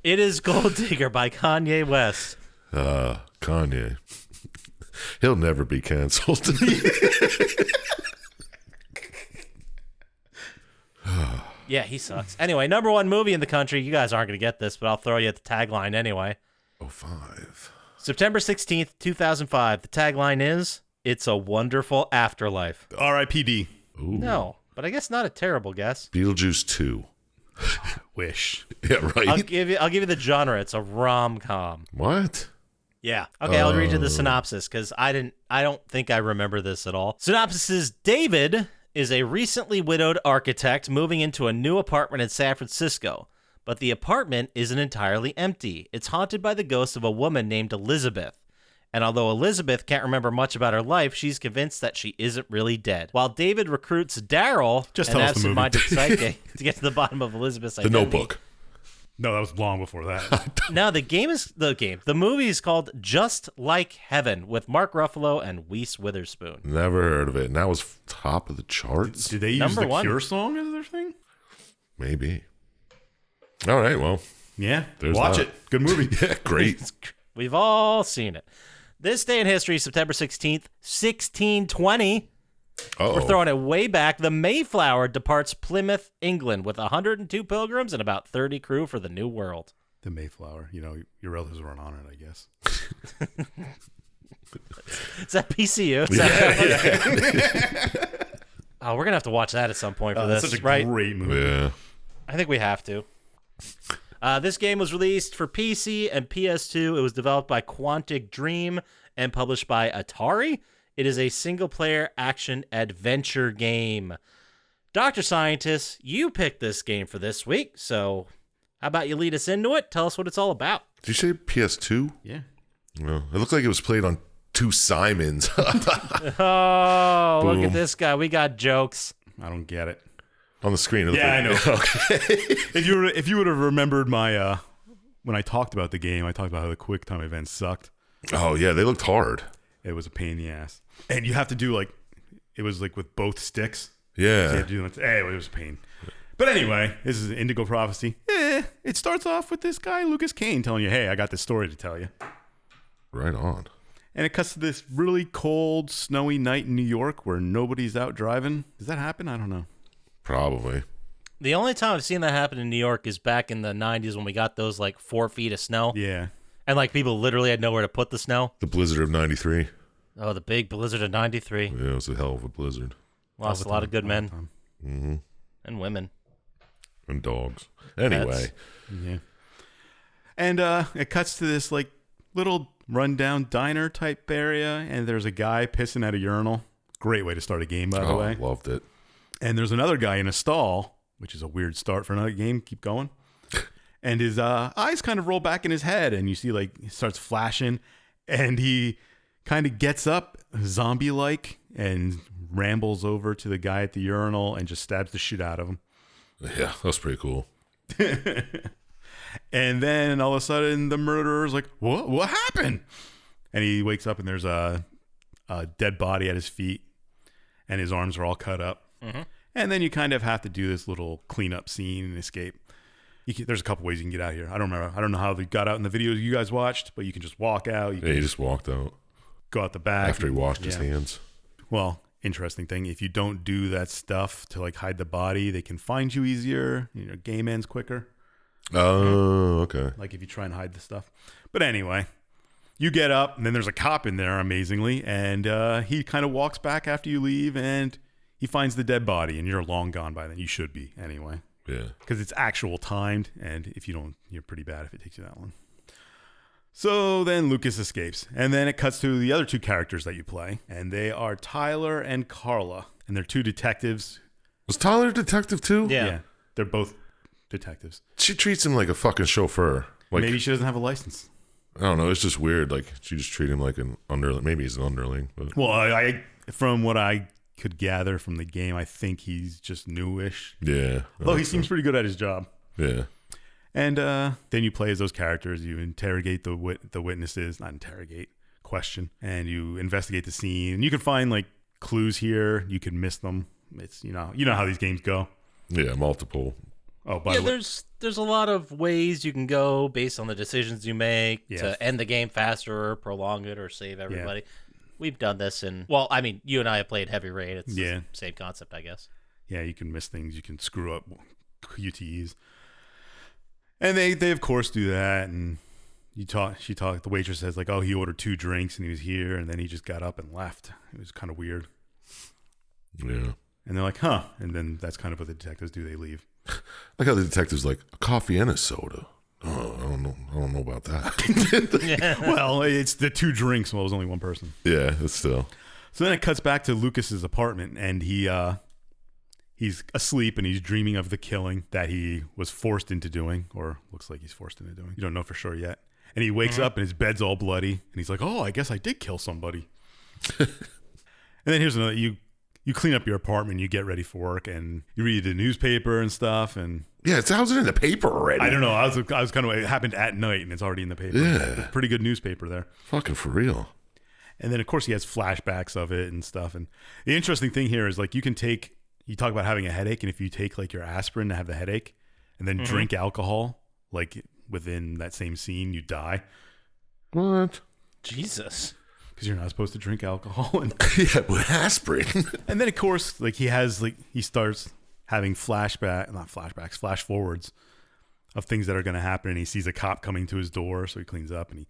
It is Gold Digger by Kanye West. Kanye. He'll never be canceled. Yeah, he sucks. Anyway, number one movie in the country. You guys aren't going to get this, but I'll throw you at the tagline anyway. 05. September 16th, 2005. The tagline is, "It's a Wonderful Afterlife." R.I.P.D. Ooh. No, but I guess not a terrible guess. Beetlejuice 2. Wish. Yeah, right. I'll give you the genre. It's a rom-com. What? Yeah. Okay, I'll read you the synopsis because I don't think I remember this at all. Synopsis is, David is a recently widowed architect moving into a new apartment in San Francisco, but the apartment isn't entirely empty. It's haunted by the ghost of a woman named Elizabeth. And although Elizabeth can't remember much about her life, she's convinced that she isn't really dead. While David recruits Daryl, Just an tell us the movie. absent-minded psychic, to get to the bottom of Elizabeth's The identity. Notebook. No, that was long before that. No, the movie is called Just Like Heaven with Mark Ruffalo and Reese Witherspoon. Never heard of it. And that was top of the charts? Did they use Number the one. Cure song as their thing? Maybe. All right, well. Yeah. There's Watch that. it. Good movie. Yeah, great. We've all seen it. This day in history, September 16th, 1620. Uh-oh. We're throwing it way back. The Mayflower departs Plymouth, England, with 102 pilgrims and about 30 crew for the New World. The Mayflower. You know, your relatives weren't on it, I guess. Is that PCU? Oh, we're going to have to watch that at some point for this, That's such a right? great movie. Yeah. I think we have to. This game was released for PC and PS2. It was developed by Quantic Dream and published by Atari. It is a single-player action-adventure game. Dr. Syintist, you picked this game for this week, so how about you lead us into it? Tell us what it's all about. Did you say PS2? Yeah. No. It looked like it was played on two Simons. Oh, look Boom. at this guy. We got jokes. I don't get it. On the screen. It looked Yeah, like- I know. Okay. If you would have remembered my when I talked about the game, I talked about how the quick time events sucked. Oh, yeah. They looked hard. It was a pain in the ass. And you have to do it was like with both sticks. So you Yeah. have to do it was a pain. But anyway, this is Indigo Prophecy. It starts off with this guy, Lucas Kane, telling you, hey, I got this story to tell you. Right on. And it cuts to this really cold, snowy night in New York where nobody's out driving. Does that happen? I don't know. Probably. The only time I've seen that happen in New York is back in the 90s when we got those 4 feet of snow. Yeah. And people literally had nowhere to put the snow. The blizzard of 93. Oh, the big blizzard of 93. Yeah, it was a hell of a blizzard. Lost a lot of good men Mm-hmm. and women. And dogs. Anyway. Pets. Yeah. And it cuts to this little rundown diner type area, and there's a guy pissing at a urinal. Great way to start a game, by the way. Loved it. And there's another guy in a stall, which is a weird start for another game. Keep going. And his eyes kind of roll back in his head, and you see he starts flashing, and he kind of gets up, zombie-like, and rambles over to the guy at the urinal and just stabs the shit out of him. Yeah, that was pretty cool. And then all of a sudden, the murderer's like, what happened? And he wakes up, and there's a dead body at his feet, and his arms are all cut up. Mm-hmm. And then you kind of have to do this little cleanup scene and escape. There's a couple ways you can get out of here. I don't remember. I don't know how they got out in the videos you guys watched, but you can just walk out. You Yeah, can he just walked out go out the back. after he washed his Yeah. hands. Well, interesting thing. If you don't do that stuff to hide the body, they can find you easier. Game ends quicker. Oh, okay. If you try and hide the stuff. But anyway, you get up, and then there's a cop in there, amazingly, and he kind of walks back after you leave, and he finds the dead body, and you're long gone by then. You should be, anyway. Yeah. Because it's actual timed, and if you don't, you're pretty bad if it takes you that long. So then Lucas escapes, and then it cuts to the other two characters that you play, and they are Tyler and Carla, and they're two detectives. Was Tyler a detective too? Yeah. They're both detectives. She treats him like a fucking chauffeur. Maybe she doesn't have a license. I don't know. It's just weird. She just treat him like an underling. Maybe he's an underling. But Well, I from what I could gather from the game, I think he's just newish. yeah. Although he seems pretty good at his job. Yeah. And then you play as those characters. You interrogate the witnesses, not interrogate, question, and you investigate the scene. And you can find like clues here. You can miss them. It's you know how these games go. Yeah, multiple. Oh, by the way, there's a lot of ways you can go based on the decisions you make to end the game faster, or prolong it, or save everybody. Yeah. We've done this, and well, I mean, you and I have played Heavy Rain. It's the same concept, I guess. Yeah, you can miss things. You can screw up QTEs, and they of course do that. And she talked. The waitress says like, "Oh, he ordered 2 drinks and he was here, and then he just got up and left." It was kind of weird. Yeah. And they're like, "Huh?" And then that's kind of what the detectives do. They leave. Like how the detective's like, a coffee and a soda. Oh, I don't know about that. Well, it's the 2 drinks. Well, it was only one person. Yeah, it's still. So then it cuts back to Lucas's apartment, and he's asleep, and he's dreaming of the killing that he was forced into doing, or looks like he's forced into doing. You don't know for sure yet. And he wakes up, and his bed's all bloody, and he's like, "Oh, I guess I did kill somebody." And then here's another. You clean up your apartment, you get ready for work, and you read the newspaper and stuff. And yeah, how's it in the paper already? I don't know. I was kind of. It happened at night, and it's already in the paper. Yeah, pretty good newspaper there. Fucking for real. And then of course he has flashbacks of it and stuff. And the interesting thing here is like you talk about having a headache, and if you take like your aspirin to have the headache, and then drink alcohol, like within that same scene, you die. What? Jesus. Because you're not supposed to drink alcohol. And yeah, but aspirin. And then of course, like he starts having flash forwards of things that are going to happen. And he sees a cop coming to his door. So he cleans up and he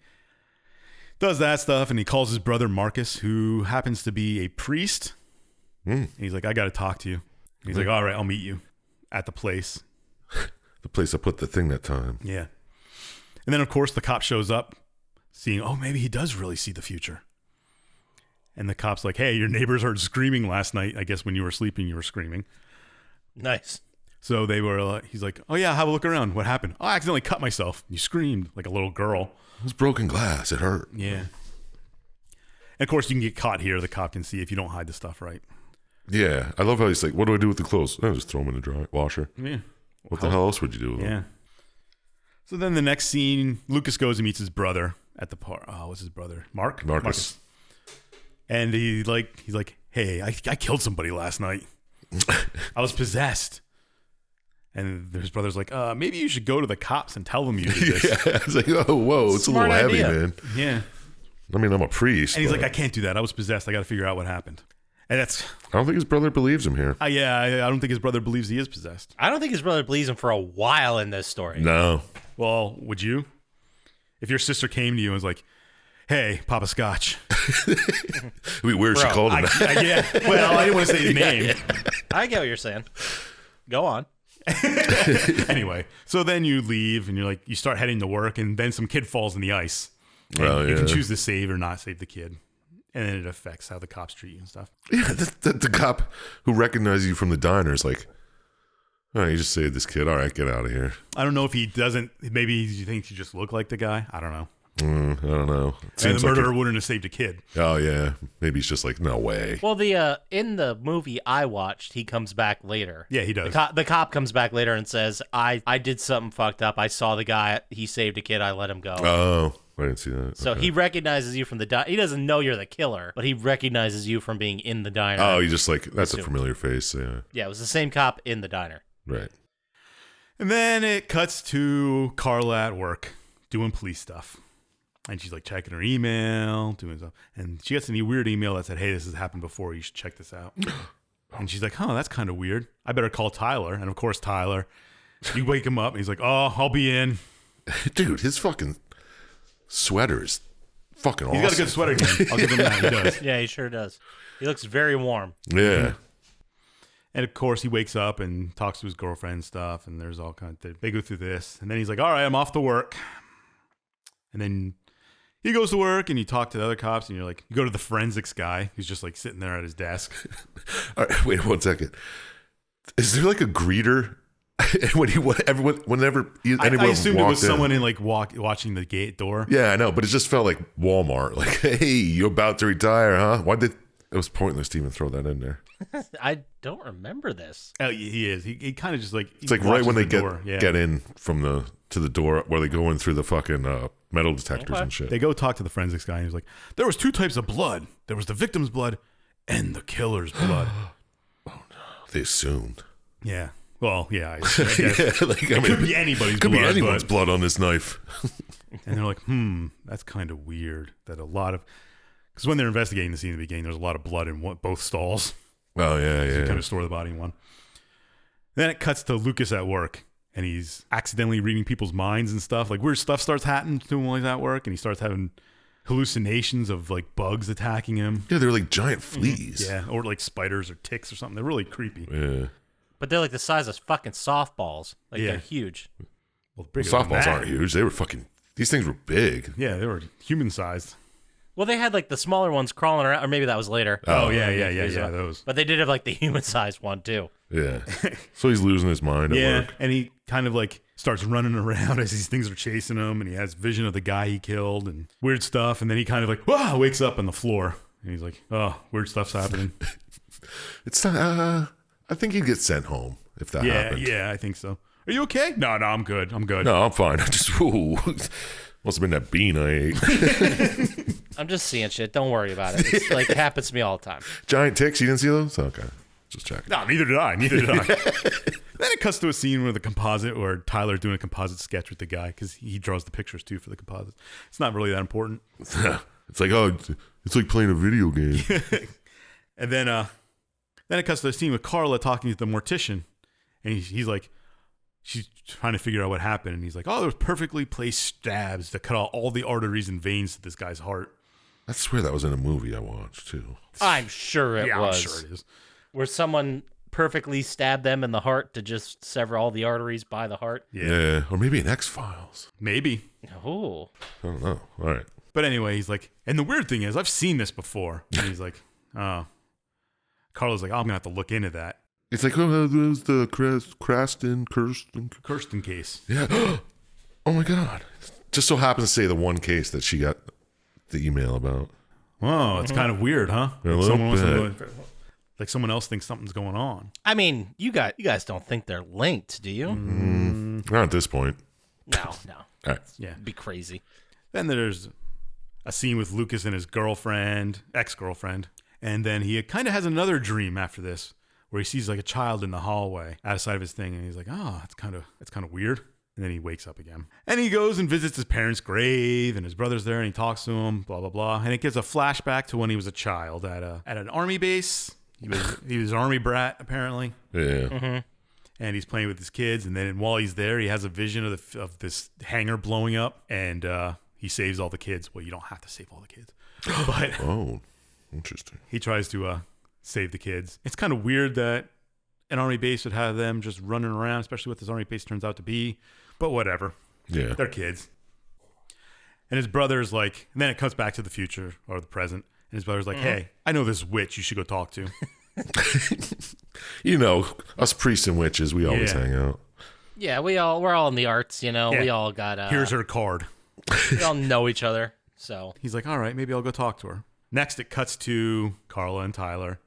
does that stuff. And he calls his brother Marcus, who happens to be a priest. And he's like, "I got to talk to you." And he's like, "All right, I'll meet you at the place." The place I put the thing that time. Yeah. And then of course the cop shows up seeing, oh, maybe he does really see the future. And the cop's like, "Hey, your neighbors heard screaming last night. I guess when you were sleeping, you were screaming." Nice. So they were, he's like, "Oh yeah, have a look around. What happened?" "Oh, I accidentally cut myself." You screamed like a little girl. It was broken glass. It hurt. Yeah. And of course you can get caught here. The cop can see if you don't hide the stuff right. Yeah. I love how he's like, "What do I do with the clothes?" "I just throw them in the dry washer." Yeah. What the hell else would you do with them? Yeah. So then the next scene, Lucas goes and meets his brother at the park. Oh, what's his brother? Marcus. And he's like, "Hey, I killed somebody last night. I was possessed." And his brother's like, "Maybe you should go to the cops and tell them you did this." Yeah, it's like, oh, whoa, it's Smart a little idea. heavy, man. Yeah. I mean, I'm a priest. And he's but like, "I can't do that. I was possessed. I got to figure out what happened." And that's, I don't think his brother believes him here. I don't think his brother believes he is possessed. I don't think his brother believes him for a while in this story. No. Well, would you? If your sister came to you and was like, "Hey, Poppascotch." It'd be weird she Bro, called him that. Yeah. Well, I didn't want to say his name. I get what you're saying. Go on. Anyway, so then you leave and you start heading to work, and then some kid falls in the ice. And Oh, you can yeah. choose to save or not save the kid. And then it affects how the cops treat you and stuff. Yeah, the cop who recognizes you from the diner is like, "All right, you just saved this kid. All right, get out of here." I don't know if he doesn't. Maybe you think you just look like the guy. I don't know. I don't know. It And seems the like murderer wouldn't have saved a kid. oh, yeah. Maybe he's just like, no way. Well, the in the movie I watched, he comes back later. Yeah, he does. The cop comes back later and says, I did something fucked up. I saw the guy. He saved a kid. I let him go. Oh, I didn't see that. So Okay. he recognizes you from the diner. He doesn't know you're the killer, but he recognizes you from being in the diner. Oh, you just like, that's a Assume. familiar face. Yeah. Yeah, it was the same cop in the diner. Right. And then it cuts to Carla at work doing police stuff. And she's like checking her email, doing stuff. And she gets a weird email that said, "Hey, this has happened before. You should check this out." And she's like, "Huh, that's kind of weird. I better call Tyler." And of course, Tyler, you wake him up and he's like, "Oh, I'll be in." Dude, his fucking sweater is fucking awesome. He's got a good sweater game. I'll give him that. He does. Yeah, he sure does. He looks very warm. Yeah. And of course, he wakes up and talks to his girlfriend and stuff. And there's all kinds of, they go through this. And then he's like, "All right, I'm off to work." And then he goes to work and you talk to the other cops and you're like, you go to the forensics guy who's just like sitting there at his desk. All right, wait 1 second. Is there like a greeter? Whenever anyone I assumed it was walked in? someone in like watching the gate door. Yeah, I know, but it just felt like Walmart. Like, "Hey, you about to retire, huh?" Why did it was pointless to even throw that in there. I don't remember this. Oh, he is. He kind of just like It's like right when they get get in to the door where they go in through the fucking metal detectors Okay. and shit. They go talk to the forensics guy, and he's like, "There was 2 types of blood. There was the victim's blood and the killer's blood." They assumed. Yeah. Well, yeah. I guess. Yeah, like, It could be anybody's could blood. be anyone's but- blood on this knife. And they're like, that's kind of weird. That a lot of, because when they're investigating the scene at the beginning, there's a lot of blood in both stalls. Oh yeah, So you yeah. kind of store the body in one. Then it cuts to Lucas at work, and he's accidentally reading people's minds and stuff. Like weird stuff starts happening to him while he's at work, and he starts having hallucinations of like bugs attacking him. Yeah, they're like giant fleas. Yeah, or like spiders or ticks or something. They're really creepy. Yeah. But they're like the size of fucking softballs. Like Yeah. they're huge. Well, bigger than Softballs that. aren't huge. They were fucking. These things were big. Yeah, they were human sized. Well, they had like the smaller ones crawling around, or maybe that was later. Oh, yeah, those. But they did have like the human-sized one too. Yeah. So he's losing his mind at Yeah, work. and he kind of like starts running around as these things are chasing him, and he has vision of the guy he killed and weird stuff, and then he kind of like wakes up on the floor, and he's like, "Oh, weird stuff's happening." It's not. I think he'd get sent home if that happened. Yeah, I think so. Are you okay? No, I'm good. I'm good. No, I'm fine. I just must have been that bean I ate. I'm just seeing shit. Don't worry about it. It's like it happens to me all the time. Giant ticks. You didn't see those? Okay, just checking. No, neither did I. Then it cuts to a scene with a composite, or Tyler's doing a composite sketch with the guy because he draws the pictures too for the composite. It's not really that important. It's like it's like playing a video game. And then it cuts to a scene with Carla talking to the mortician, and he's like, she's trying to figure out what happened, and he's like, "Oh, there was perfectly placed stabs to cut out all the arteries and veins to this guy's heart." I swear that was in a movie I watched too. I'm sure it was. I'm sure it is. Where someone perfectly stabbed them in the heart to just sever all the arteries by the heart. Yeah, or maybe in X-Files. Maybe. Oh. I don't know. All right. But anyway, he's like, and the weird thing is, I've seen this before. And he's like, oh. Carla's like, I'm going to have to look into that. It's like, oh, there's the Kirsten. Kirsten case. Yeah. Oh my God. Just so happens to say the one case that she got the email about. Whoa, it's kind of weird, huh? A little Like someone else thinks something's going on. I mean, you guys don't think they're linked, do you? Not at this point. No. All right. Yeah. It'd be crazy. Then there's a scene with Lucas and his girlfriend, ex-girlfriend. And then he kind of has another dream after this where he sees like a child in the hallway outside of his thing. And he's like, oh, it's kind of weird. And then he wakes up again. And he goes and visits his parents' grave, and his brother's there, and he talks to him, blah, blah, blah. And it gives a flashback to when he was a child at an army base. He was an army brat, apparently. Yeah. Mm-hmm. And he's playing with his kids. And then while he's there, he has a vision of this hangar blowing up, and he saves all the kids. Well, you don't have to save all the kids. But Oh, interesting. he tries to save the kids. It's kind of weird that an army base would have them just running around, especially what this army base turns out to be. But whatever. Yeah. They're kids. And his brother's like, and then it cuts back to the future or the present. And his brother's like, hey, I know this witch you should go talk to. You know, us priests and witches, we always Yeah. hang out. Yeah, we're all in the arts, you know. Yeah. We all got Here's her card. we all know each other. So He's like, all right, maybe I'll go talk to her. Next, it cuts to Carla and Tyler.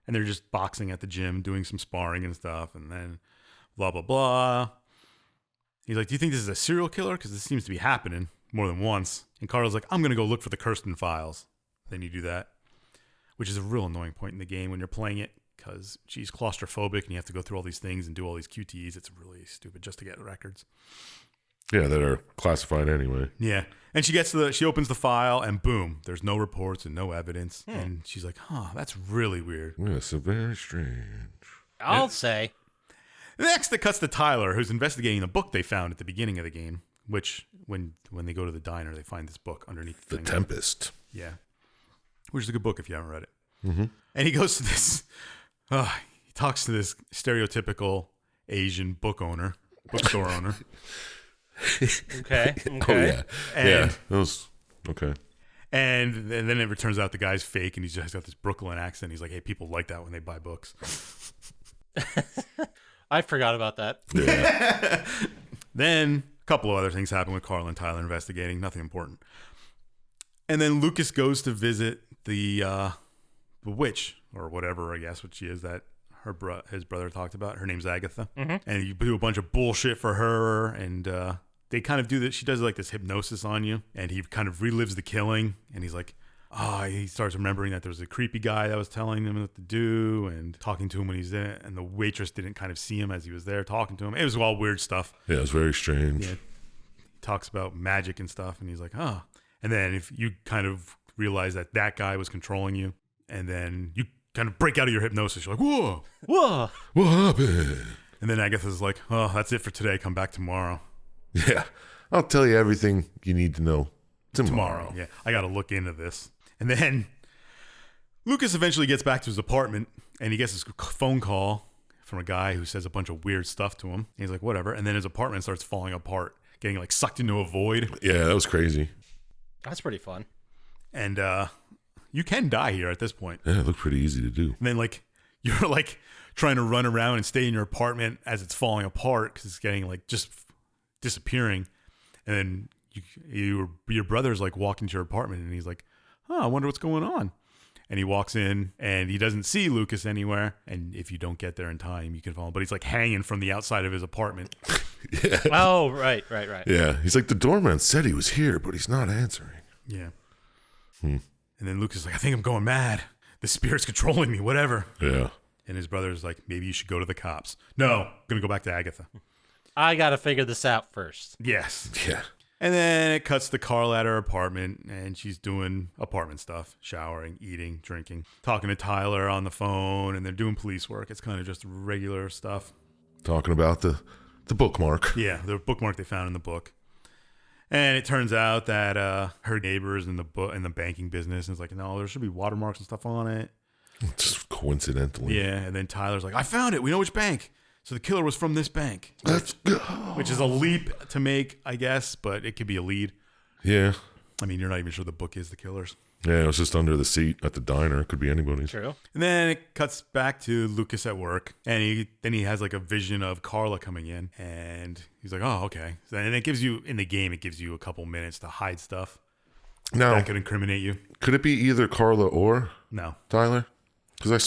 And they're just boxing at the gym, doing some sparring and stuff. And then blah, blah, blah. He's like, do you think this is a serial killer? Because this seems to be happening more than once. And Carla's like, I'm going to go look for the Kirsten files. Then you do that, which is a real annoying point in the game when you're playing it because she's claustrophobic and you have to go through all these things and do all these QTEs. It's really stupid just to get records. Yeah, that are classified anyway. Yeah. And she opens the file and boom, there's no reports and no evidence. And she's like, that's really weird. Yes, so very strange. I'll say. Next, it cuts to Tyler, who's investigating the book they found at the beginning of the game, which when they go to the diner, they find this book underneath the The thing. Tempest. Yeah. Which is a good book if you haven't read it. Mm-hmm. And he goes to this, he talks to this stereotypical Asian bookstore owner. Okay. Oh, yeah. And- yeah. That was okay. And then it turns out the guy's fake and he's just got this Brooklyn accent. He's like, hey, people like that when they buy books. I forgot about that. Yeah. Then a couple of other things happen with Carl and Tyler investigating. Nothing important. And then Lucas goes to visit the witch or whatever, I guess, what she is that his brother talked about. Her name's Agatha. And you do a bunch of bullshit for her, and they kind of do this. She does like this hypnosis on you, and he kind of relives the killing, and he's like, he starts remembering that there was a creepy guy that was telling him what to do and talking to him when he's there, and the waitress didn't kind of see him as he was there talking to him. It was all weird stuff. Yeah, it was very strange. Yeah. He talks about magic and stuff, and he's like, and then if you kind of realize that guy was controlling you, and then you kind of break out of your hypnosis. You're like, whoa, what happened? And then Agatha's like, that's it for today. Come back tomorrow. Yeah, I'll tell you everything you need to know tomorrow. Yeah, I got to look into this. And then Lucas eventually gets back to his apartment, and he gets this phone call from a guy who says a bunch of weird stuff to him. And he's like, whatever. And then his apartment starts falling apart, getting like sucked into a void. Yeah, that was crazy. That's pretty fun. And you can die here at this point. Yeah, it looked pretty easy to do. And then like you're like trying to run around and stay in your apartment as it's falling apart because it's getting like just disappearing. And then your brother's like walking to your apartment, and he's like, I wonder what's going on. And he walks in, and he doesn't see Lucas anywhere. And if you don't get there in time, you can fall. But he's like hanging from the outside of his apartment. Yeah. Oh, right. Yeah, he's like, the doorman said he was here, but he's not answering. Yeah. And then Lucas is like, I think I'm going mad. The spirit's controlling me, whatever. Yeah. And his brother's like, maybe you should go to the cops. No, I'm going to go back to Agatha. I got to figure this out first. Yes. Yeah. And then it cuts to Carla at her apartment, and she's doing apartment stuff, showering, eating, drinking, talking to Tyler on the phone, and they're doing police work. It's kind of just regular stuff. Talking about the bookmark. Yeah, the bookmark they found in the book. And it turns out that her neighbor's in the banking business, and it's like, no, there should be watermarks and stuff on it. Just coincidentally. Yeah, and then Tyler's like, I found it. We know which bank. So the killer was from this bank. Let's go. Which is a leap to make, I guess, but it could be a lead. Yeah. I mean, you're not even sure the book is the killer's. Yeah, it was just under the seat at the diner. It could be anybody's. True. And then it cuts back to Lucas at work, and he has like a vision of Carla coming in, and he's like, oh, okay. And it gives you, in the game, it gives you a couple minutes to hide stuff Now, that could incriminate you. could it be either Carla or No. Tyler? Because I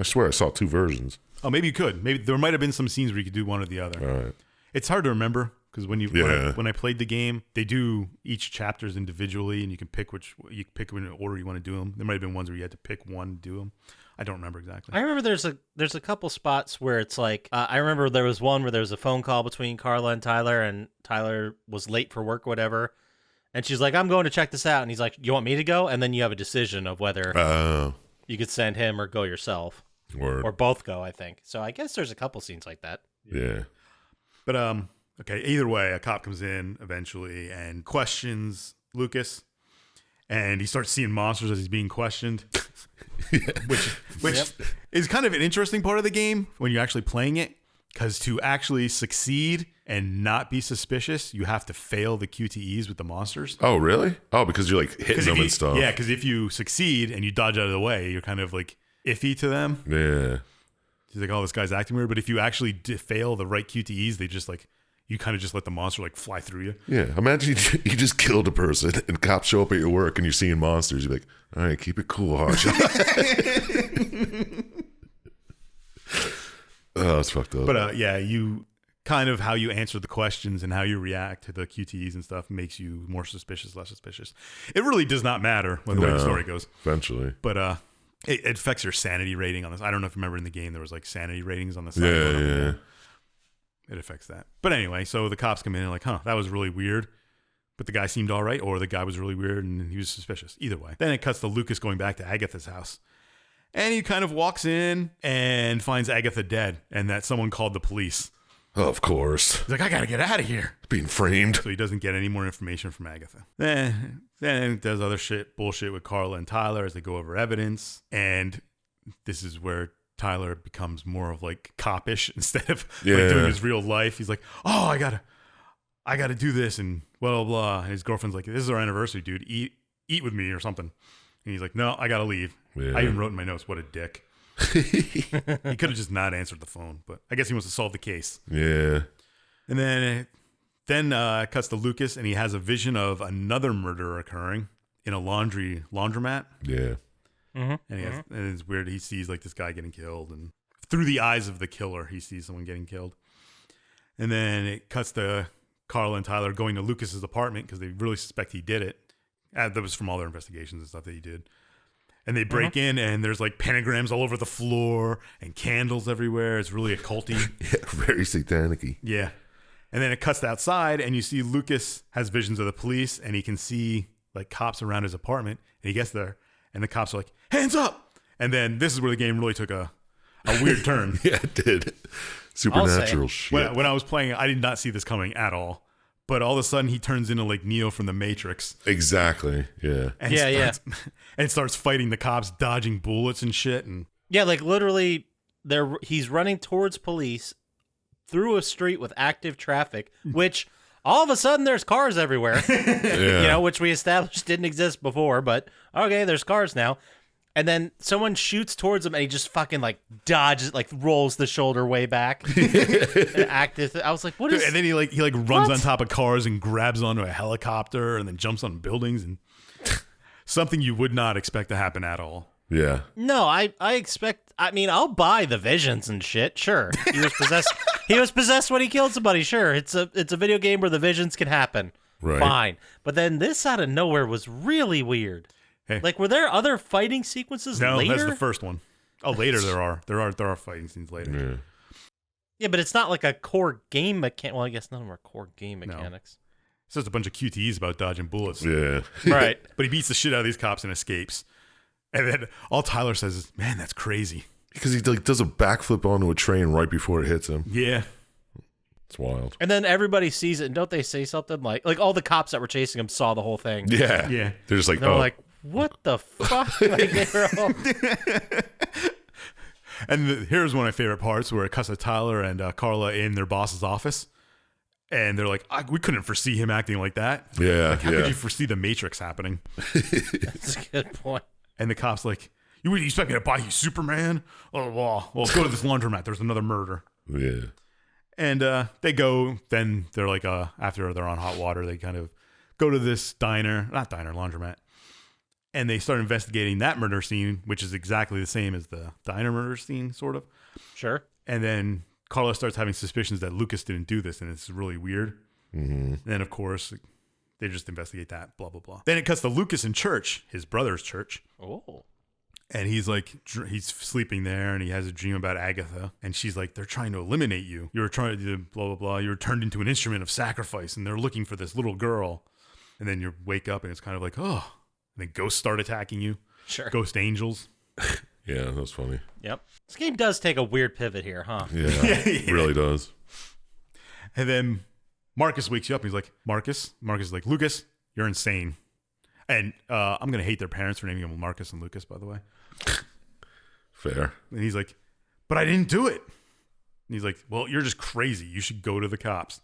swear I saw two versions. Oh, maybe you could. Maybe there might have been some scenes where you could do one or the other. All right. It's hard to remember because when Yeah. I played the game, they do each chapters individually, and you can pick which order you want to do them. There might have been ones where you had to pick one to do them. I don't remember exactly. I remember there's a couple spots where it's like I remember there was one where there was a phone call between Carla and Tyler was late for work, whatever, and she's like, "I'm going to check this out," and he's like, "You want me to go?" And then you have a decision of whether you could send him or go yourself, or both go. I think so. I guess there's a couple scenes like that. Yeah. But okay. Either way, a cop comes in eventually and questions Lucas, and he starts seeing monsters as he's being questioned. Which is kind of an interesting part of the game when you're actually playing it, because to actually succeed and not be suspicious, you have to fail the QTEs with the monsters. Oh, really? Oh, because you're like hitting them and stuff. Yeah, because if you succeed and you dodge out of the way, you're kind of like iffy to them. Yeah. He's like, oh, this guy's acting weird. But if you actually fail the right QTEs, they just like, you kind of just let the monster like fly through you. Yeah. Imagine you just killed a person and cops show up at your work and you're seeing monsters. You're like, all right, keep it cool, Hodge. Oh, it's fucked up. But yeah, you kind of how you answer the questions and how you react to the QTEs and stuff makes you more suspicious, less suspicious. It really does not matter the way the story goes. Eventually. But it affects your sanity rating on this. I don't know if you remember in the game there was like sanity ratings on the side. Yeah. It affects that. But anyway, so the cops come in and like, that was really weird. But the guy seemed all right, or the guy was really weird and he was suspicious. Either way. Then it cuts to Lucas going back to Agatha's house. And he kind of walks in and finds Agatha dead and that someone called the police. Of course. He's like, I got to get out of here. Being framed. So he doesn't get any more information from Agatha. Then it does other bullshit with Carla and Tyler as they go over evidence. And this is where Tyler becomes more of like copish instead of like doing his real life. He's like, oh, I gotta do this and blah, blah, blah. And his girlfriend's like, this is our anniversary, dude. Eat with me or something. And he's like, no, I gotta leave. Yeah. I even wrote in my notes, what a dick. He could have just not answered the phone, but I guess he wants to solve the case. Yeah. And then it cuts to Lucas, and he has a vision of another murder occurring in a laundromat. Yeah. and and it's weird. He sees like this guy getting killed, and through the eyes of the killer, he sees someone getting killed. And then it cuts to Carla and Tyler going to Lucas's apartment because they really suspect he did it. That was from all their investigations and stuff that he did. And they break in, and there's like pentagrams all over the floor and candles everywhere. It's really occulty. Yeah, very satanic-y. Yeah. And then it cuts to outside, and you see Lucas has visions of the police, and he can see like cops around his apartment. And he gets there, and the cops are like, "Hands up!" And then this is where the game really took a weird turn. Yeah, it did. Supernatural shit. When I was playing, I did not see this coming at all. But all of a sudden, he turns into like Neo from the Matrix. Exactly. Yeah. And and starts fighting the cops, dodging bullets and shit. And Yeah, like literally, he's running towards police through a street with active traffic, which all of a sudden there's cars everywhere. Yeah. Which we established didn't exist before, but okay, there's cars now. And then someone shoots towards him, and he just fucking like dodges, like rolls the shoulder way back. Active. I was like, "What is?" And then he runs on top of cars and grabs onto a helicopter, and then jumps on buildings, and something you would not expect to happen at all. Yeah. No, I expect. I mean, I'll buy the visions and shit. Sure, he was possessed. He was possessed when he killed somebody. Sure, it's a video game where the visions can happen. Right. Fine, but then this out of nowhere was really weird. Hey. Like, were there other fighting sequences No, later? that's the first one. Oh, later there are fighting scenes later. Yeah. Yeah, but it's not like a core game mechanic. Well, I guess none of them are core game mechanics. It's just a bunch of QTEs about dodging bullets. Yeah. Right. But he beats the shit out of these cops and escapes. And then all Tyler says is, "Man, that's crazy." Because he like does a backflip onto a train right before it hits him. Yeah. It's wild. And then everybody sees it, and don't they say something like all the cops that were chasing him saw the whole thing? Yeah. Yeah. They're just like, And they're oh. like, what the fuck? Like, they were all... And here's one of my favorite parts where it cuts to Tyler and Carla in their boss's office. And they're like, we couldn't foresee him acting like that. Yeah. Like, how could you foresee the Matrix happening? That's a good point. And the cop's like, you would expect me to buy you Superman? Oh, well, go to this laundromat. There's another murder. Yeah. And they go, then they're like, after they're on hot water, they kind of go to this laundromat. And they start investigating that murder scene, which is exactly the same as the diner murder scene, sort of. Sure. And then Carla starts having suspicions that Lucas didn't do this, and it's really weird. Mm-hmm. And then, of course, they just investigate that, blah, blah, blah. Then it cuts to Lucas in church, his brother's church. Oh. And he's like, he's sleeping there, and he has a dream about Agatha. And she's like, they're trying to eliminate you. You were trying to blah, blah, blah. You were turned into an instrument of sacrifice, and they're looking for this little girl. And then you wake up, and it's kind of like, oh. And then ghosts start attacking you. Sure. Ghost angels. Yeah, that was funny. Yep. This game does take a weird pivot here, huh? Yeah, it really does. And then Marcus wakes you up, and he's like, Marcus is like, Lucas, you're insane. And I'm going to hate their parents for naming them Marcus and Lucas, by the way. Fair. And he's like, but I didn't do it. And he's like, well, you're just crazy. You should go to the cops.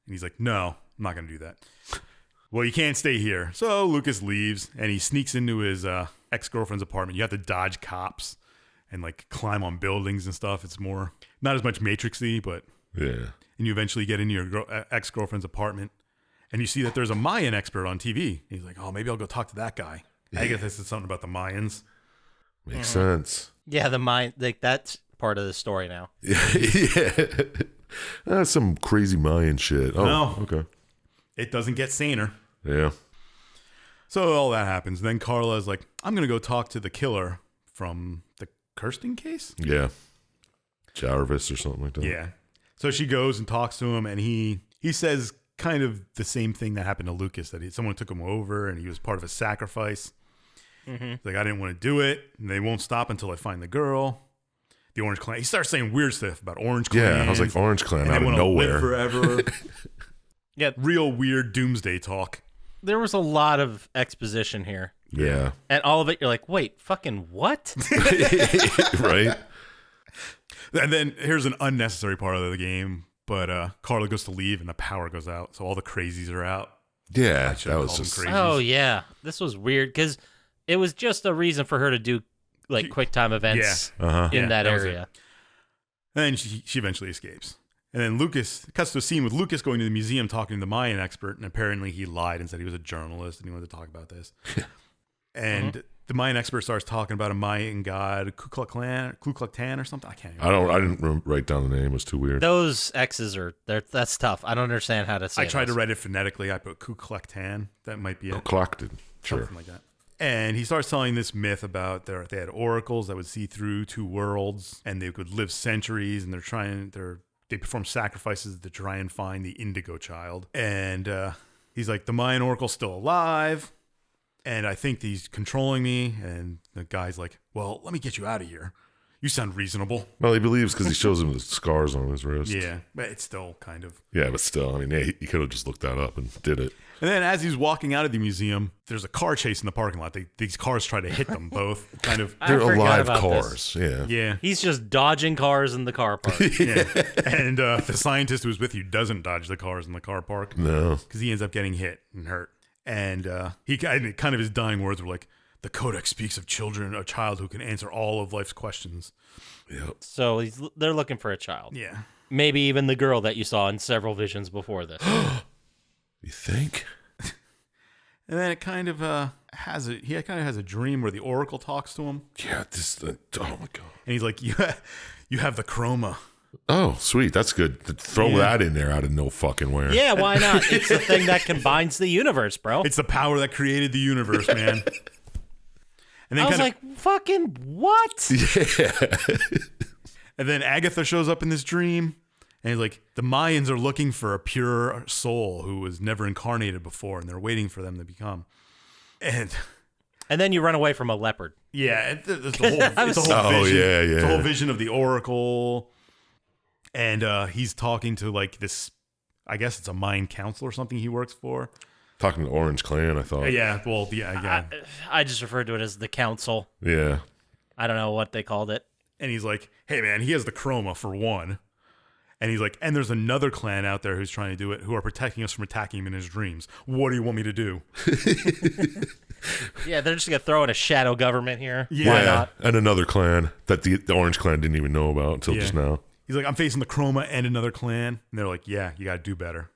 And he's like, no, I'm not going to do that. Well, you can't stay here. So Lucas leaves, and he sneaks into his ex-girlfriend's apartment. You have to dodge cops and like climb on buildings and stuff. It's more, not as much Matrix-y, but Yeah. and you eventually get into your ex-girlfriend's apartment, and you see that there's a Mayan expert on TV. He's like, oh, maybe I'll go talk to that guy. Agatha said something about the Mayans. Makes sense. Yeah, the mind, like that's part of the story now. Yeah. That's some crazy Mayan shit. Oh, No. okay. It doesn't get saner. Yeah. So all that happens. Then Carla is like, I'm going to go talk to the killer from the Kirsten case? Yeah. Jarvis or something like that. Yeah. So she goes and talks to him, and he says kind of the same thing that happened to Lucas, that someone took him over, and he was part of a sacrifice. Mm-hmm. Like, I didn't want to do it, and they won't stop until I find the girl. The Orange Clan. He starts saying weird stuff about Orange Clan. Yeah, I was like, Orange Clan and out they of want to nowhere. live forever. Yeah, Real weird doomsday talk. there was a lot of exposition here. Yeah. And all of it, you're like, wait, fucking what? Right? And then here's an unnecessary part of the game, but Carla goes to leave and the power goes out, so all the crazies are out. Yeah, should've that was called them just crazy. Oh, yeah. This was weird because it was just a reason for her to do like quick time events uh-huh. in Yeah, that that was area. And then she eventually escapes. And then Lucas cuts to a scene with Lucas going to the museum talking to the Mayan expert, and apparently he lied and said he was a journalist and he wanted to talk about this. And the Mayan expert starts talking about a Mayan god, Ku Klux Klan or something. I can't. I didn't write down the name. It was too weird. Those X's that's tough. I don't understand how to say. I tried those. to write it phonetically. I put Ku Klux Klan. That might be it. Collected. Sure. Something like that. And he starts telling this myth about they had oracles that would see through two worlds, and they could live centuries, and they perform sacrifices to try and find the Indigo Child. And he's like, the Mayan oracle's still alive, and I think he's controlling me. And the guy's like, well, let me get you out of here. You sound reasonable. Well, he believes because he shows him the scars on his wrist. Yeah, but it's still kind of... Yeah, but still, I mean, he could have just looked that up and did it. And then as he's walking out of the museum, there's a car chase in the parking lot. These cars try to hit them both. Kind of... I They're forgot alive about cars. this. Yeah. Yeah. He's just dodging cars in the car park. Yeah. And the scientist who's with you doesn't dodge the cars in the car park. No. Because he ends up getting hit and hurt. And he kind of his dying words were like, the codex speaks of a child who can answer all of life's questions. Yep. So they're looking for a child. Yeah. Maybe even the girl that you saw in several visions before this. You think? And then it kind of has a dream where the oracle talks to him. Yeah. Oh my god. And he's like, you have the chroma. Oh, sweet. That's good. Throw that in there out of no fucking where. Yeah, why not? It's the thing that combines the universe, bro. It's the power that created the universe, man. And then I was like, fucking what? Yeah. And then Agatha shows up in this dream, and he's like, the Mayans are looking for a pure soul who was never incarnated before, and they're waiting for them to become. And then you run away from a leopard. yeah, it's the whole vision. Yeah. It's the whole vision of the oracle. And he's talking to like this, I guess it's a Mayan council or something he works for. Talking to Orange Clan, I thought. Yeah, well, yeah. I just referred to it as the council. Yeah. I don't know what they called it. And he's like, hey, man, he has the chroma for one. And he's like, and there's another clan out there who's trying to do it, who are protecting us from attacking him in his dreams. What do you want me to do? Yeah, they're just going to throw in a shadow government here. Yeah. Why not? And another clan that the Orange Clan didn't even know about until just now. He's like, I'm facing the chroma and another clan. And they're like, yeah, you got to do better.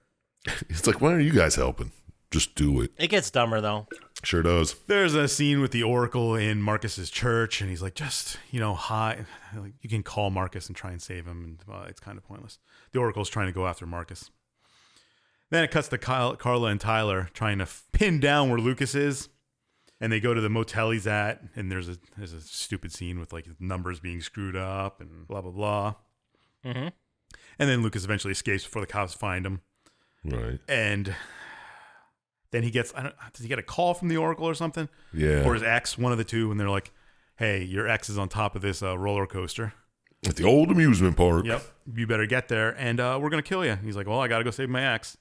It's like, why are you guys helping? Just do it. It gets dumber, though. Sure does. There's a scene with the oracle in Marcus's church, and he's like, just, hi. Like, you can call Marcus and try and save him, and it's kind of pointless. The oracle's trying to go after Marcus. Then it cuts to Carla and Tyler trying to pin down where Lucas is, and they go to the motel he's at, and there's a stupid scene with like numbers being screwed up and blah blah blah. Mm-hmm. And then Lucas eventually escapes before the cops find him. Right. And then he gets, does he get a call from the oracle or something? Yeah. Or his ex, one of the two, and they're like, hey, your ex is on top of this roller coaster. At the old amusement park. Yep. You better get there, and we're going to kill you. He's like, well, I got to go save my ex.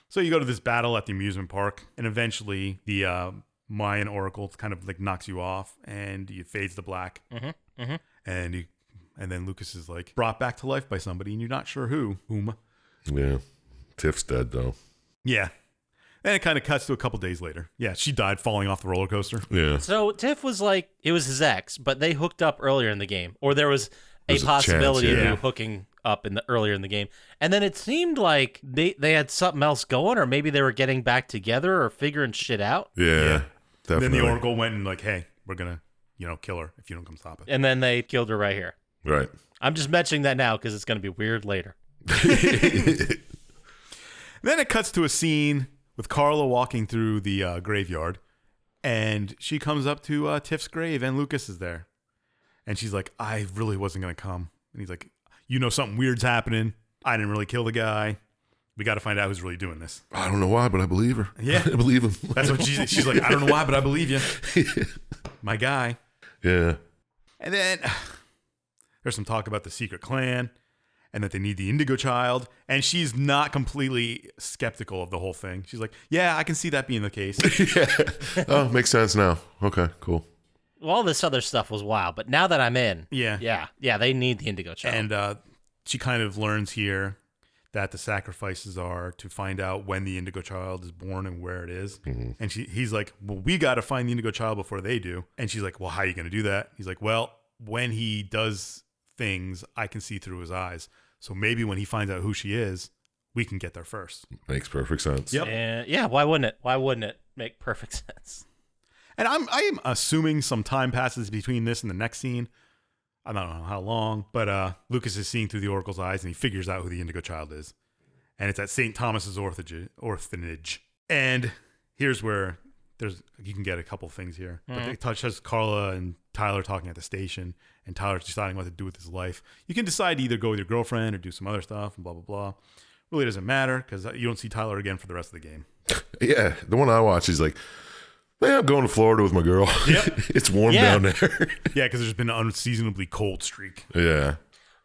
So you go to this battle at the amusement park, and eventually the Mayan oracle kind of like knocks you off, and you fades to black. Mm-hmm. Mm-hmm. And then Lucas is like brought back to life by somebody, and you're not sure whom. Yeah. Tiff's dead, though. Yeah. And it kind of cuts to a couple days later. Yeah, she died falling off the roller coaster. Yeah. So Tiff was like, it was his ex, but they hooked up earlier in the game, or there was There's a possibility chance, of yeah. you hooking up earlier in the game. And then it seemed like they had something else going, or maybe they were getting back together or figuring shit out. Yeah. Definitely. Then the oracle went and like, hey, we're going to, kill her if you don't come stop it. And then they killed her right here. Right. I'm just mentioning that now because it's going to be weird later. Then it cuts to a scene with Carla walking through the graveyard, and she comes up to Tiff's grave, and Lucas is there. And she's like, I really wasn't going to come. And he's like, something weird's happening. I didn't really kill the guy. We got to find out who's really doing this. I don't know why, but I believe her. Yeah. I believe him. That's what she's like, I don't know why, but I believe you. My guy. Yeah. And then there's some talk about the secret clan and that they need the Indigo Child. And she's not completely skeptical of the whole thing. She's like, yeah, I can see that being the case. Yeah. Oh, makes sense now. Okay, cool. Well, all this other stuff was wild, but now that I'm in, Yeah. they need the Indigo Child. And she kind of learns here that the sacrifices are to find out when the Indigo Child is born and where it is. Mm-hmm. And he's like, well, we got to find the Indigo Child before they do. And she's like, well, how are you going to do that? He's like, well, when he does things, I can see through his eyes. So maybe when he finds out who she is, we can get there first. Makes perfect sense. Yep. And, yeah, why wouldn't it? Why wouldn't it make perfect sense? And I am assuming some time passes between this and the next scene. I don't know how long, but Lucas is seeing through the Oracle's eyes, and he figures out who the Indigo Child is. And it's at St. Thomas's orphanage. And here's where you can get a couple things here. But it touches Carla and Tyler talking at the station, and Tyler's deciding what to do with his life. You can decide to either go with your girlfriend or do some other stuff, and blah, blah, blah. Really doesn't matter, because you don't see Tyler again for the rest of the game. Yeah, the one I watched, he's like, "Man, I'm going to Florida with my girl. Yep. It's warm down there." Yeah, because there's been an unseasonably cold streak. Yeah.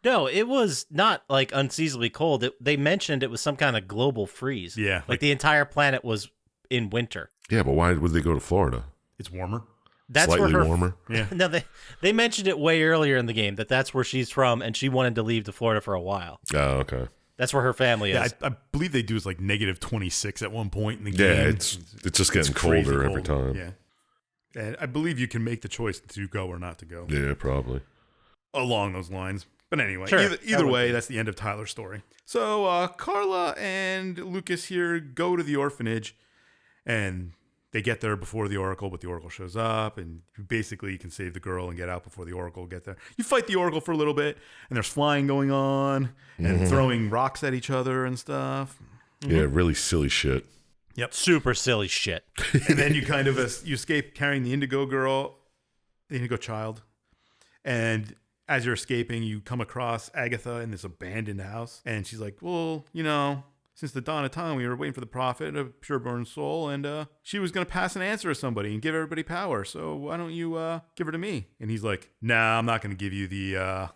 No, it was not like unseasonably cold. They mentioned it was some kind of global freeze. Yeah. Like the entire planet was in winter. Yeah, but why would they go to Florida? It's warmer. That's Slightly where warmer. Yeah. No, they mentioned it way earlier in the game that's where she's from, and she wanted to leave to Florida for a while. Oh, okay. That's where her family is. Yeah, I believe they do is like negative 26 at one point in the game. Yeah, it's just getting crazy colder every cold. time. Yeah. And I believe you can make the choice to go or not to go. Yeah, probably. Along those lines. But anyway, Sure, either way, that's the end of Tyler's story. So Carla and Lucas here go to the orphanage, and they get there before the Oracle, but the Oracle shows up, and basically you can save the girl and get out before the Oracle get there. You fight the Oracle for a little bit, and there's flying going on, and throwing rocks at each other and stuff. Yeah, really silly shit. Yep. Super silly shit. And then you kind of you escape carrying the Indigo Child, and as you're escaping, you come across Agatha in this abandoned house, and she's like, "Well, since the dawn of time, we were waiting for the prophet, a pure-born soul, and she was going to pass an answer to somebody and give everybody power. So why don't you give her to me?" And he's like, "Nah, I'm not going to give you the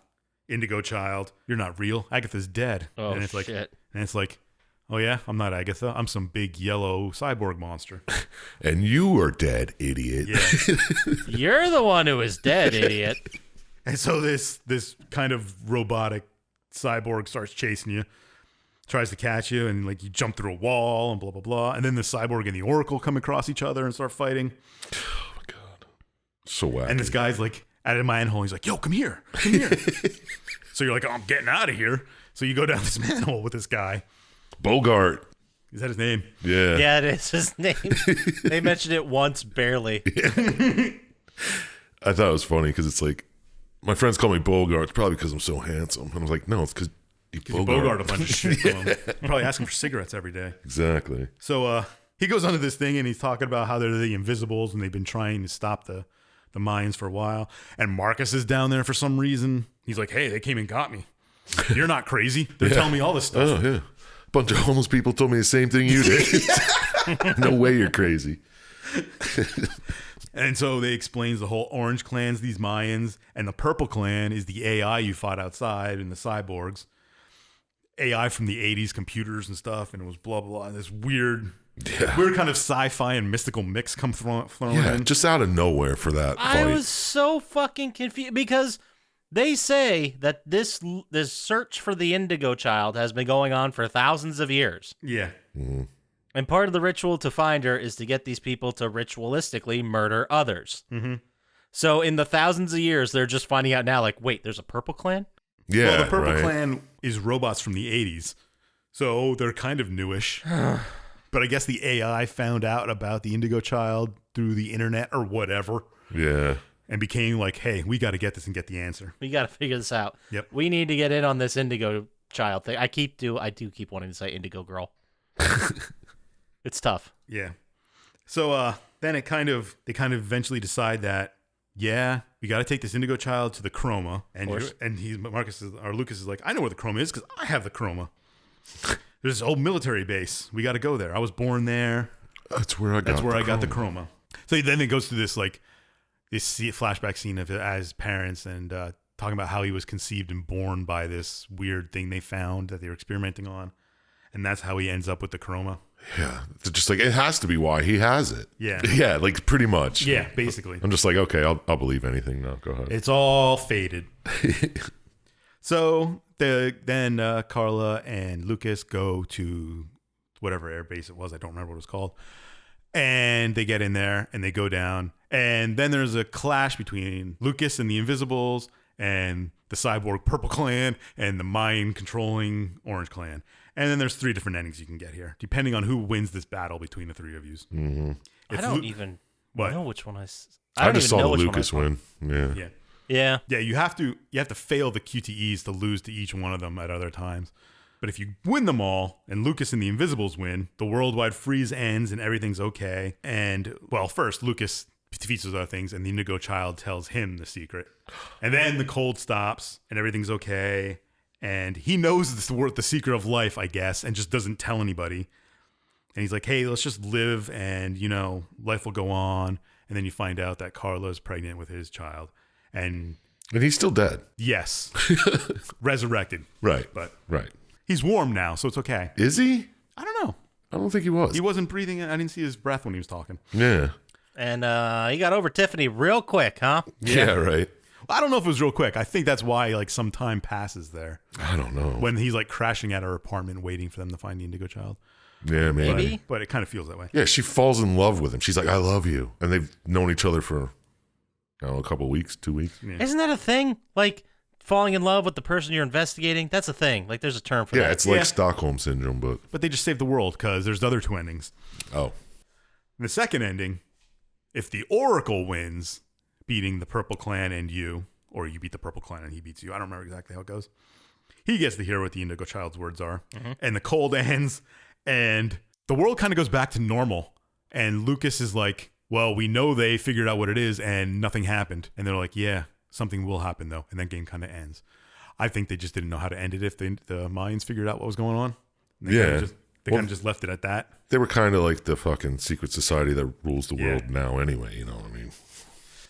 Indigo Child. You're not real. Agatha's dead." Oh, and it's shit. And it's like, "Oh yeah, I'm not Agatha. I'm some big yellow cyborg monster." And you are dead, idiot. Yeah. You're the one who is dead, idiot. And so this kind of robotic cyborg starts chasing you, tries to catch you, and like you jump through a wall and blah blah blah. And then the cyborg and the Oracle come across each other and start fighting. Oh my god, so wacky. And this guy's like at a manhole. He's like, "Yo, come here." So you're like, "Oh, I'm getting out of here." So you go down this manhole with this guy. Bogart. Is that his name? Yeah. Yeah, it is his name. They mentioned it once, barely. I thought it was funny because it's like, my friends call me Bogart. It's probably because I'm so handsome. And I was like, no, it's because you Bogart a bunch of shit. You're probably asking for cigarettes every day. Exactly. So he goes onto this thing and he's talking about how they're the Invisibles and they've been trying to stop the Mayans for a while. And Marcus is down there for some reason. He's like, "Hey, they came and got me. You're not crazy. They're telling me all this stuff." Oh, yeah. A bunch of homeless people told me the same thing you did. No way you're crazy. And so they explains the whole Orange Clan's these Mayans, and the Purple Clan is the AI you fought outside and the cyborgs. AI from the 80s computers and stuff, and it was blah, blah, blah. And this weird kind of sci-fi and mystical mix come thrown Yeah, in. just out of nowhere for that I fight. was so fucking confused because they say that this search for the Indigo Child has been going on for thousands of years. Yeah. And part of the ritual to find her is to get these people to ritualistically murder others. Mm-hmm. So in the thousands of years, they're just finding out now, like, wait, there's a Purple Clan? Yeah, Well, the Purple right. Clan is robots from the 80s, so they're kind of newish. But I guess the AI found out about the Indigo Child through the internet or whatever, Yeah. and became like, "Hey, we got to get this and get the answer." We got to figure this out. Yep. We need to get in on this Indigo Child thing. I do keep wanting to say Indigo Girl. It's tough. Yeah. So then they kind of eventually decide that, yeah, we got to take this Indigo Child to the Chroma, and course. Lucas is like, "I know where the Chroma is because I have the Chroma. There's this old military base. We got to go there. I was born there. That's where I got the Chroma." So then it goes through this flashback scene of it as parents and talking about how he was conceived and born by this weird thing they found that they were experimenting on, and that's how he ends up with the Chroma. Yeah. It's just like, it has to be why he has it. Yeah. Yeah, like pretty much. Yeah, basically. I'm just like, okay, I'll believe anything now. Go ahead. It's all faded. So then Carla and Lucas go to whatever air base it was. I don't remember what it was called. And they get in there and they go down. And then there's a clash between Lucas and the Invisibles and the cyborg Purple Clan and the Mayan controlling Orange Clan. And then there's 3 different endings you can get here, depending on who wins this battle between the 3 of you. Mm-hmm. I don't even What? I know which one I I don't just even saw know the which one I Lucas saw. win. Yeah. Yeah. Yeah. Yeah, you have to fail the QTEs to lose to each one of them at other times. But if you win them all, and Lucas and the Invisibles win, the worldwide freeze ends and everything's okay. And, well, first, Lucas defeats those other things, and the Indigo Child tells him the secret. And then the cold stops, and everything's okay. And he knows the secret of life, I guess, and just doesn't tell anybody. And he's like, hey, let's just live, and, life will go on. And then you find out that Carla's pregnant with his child. And he's still dead. yes, resurrected. Right. But Right. he's warm now, so it's okay. Is he? I don't know. I don't think he was. He wasn't breathing. I didn't see his breath when he was talking. Yeah. And he got over Tiffany real quick, huh? Yeah, right. I don't know if it was real quick. I think that's why some time passes there I don't know. when he's crashing at her apartment waiting for them to find the Indigo Child. Yeah, maybe. Maybe. But it kind of feels that way. Yeah, she falls in love with him. She's like, I love you. And they've known each other for, I don't know, a couple of weeks, 2 weeks. Yeah. Isn't that a thing? Like falling in love with the person you're investigating? That's a thing. Like there's a term for that. Yeah, it's like Yeah. Stockholm Syndrome, but... But they just saved the world because there's the other two endings. Oh. In the second ending, if the Oracle wins, beating the Purple Clan and you, or you beat the Purple Clan and he beats you, I don't remember exactly how it goes. He gets to hear what the Indigo Child's words are. Mm-hmm. And the cold ends, and the world kind of goes back to normal. And Lucas is like, well, we know they figured out what it is and nothing happened. And they're like, yeah, something will happen though. And that game kind of ends. I think they just didn't know how to end it if the Mayans figured out what was going on. And they kind of just left it at that. They were kind of like the fucking secret society that rules the world now anyway, you know what I mean?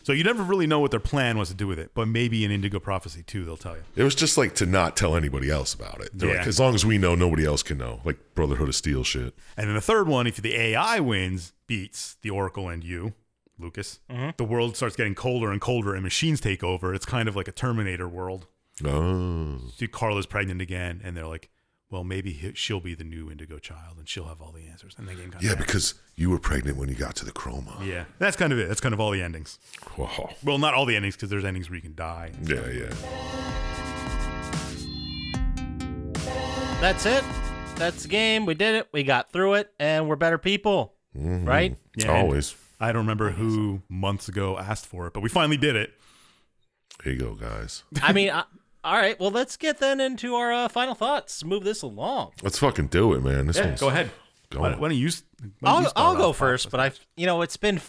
So you never really know what their plan was to do with it, but maybe in Indigo Prophecy 2, they'll tell you. It was just like to not tell anybody else about it. They're Yeah. like, as long as we know, nobody else can know. Like Brotherhood of Steel shit. And then the third one, if the AI wins, beats the Oracle and you, Lucas, the world starts getting colder and colder and machines take over. It's kind of like a Terminator world. Oh. See, Carla's pregnant again, and they're like, well, maybe she'll be the new Indigo Child, and she'll have all the answers. And the game kind Yeah, of because you were pregnant when you got to the chroma. Yeah, that's kind of it. That's kind of all the endings. Wow. Well, not all the endings, because there's endings where you can die. Yeah, yeah. That's it. That's the game. We did it. We got through it, and we're better people. Mm-hmm. Right? Yeah, Always. I don't remember who months ago asked for it, but we finally did it. Here you go, guys. I mean, all right. Well, let's get then into our final thoughts. Move this along. Let's fucking do it, man. This Yeah, one's go ahead. going. Why don't you? I'll go first, but it's been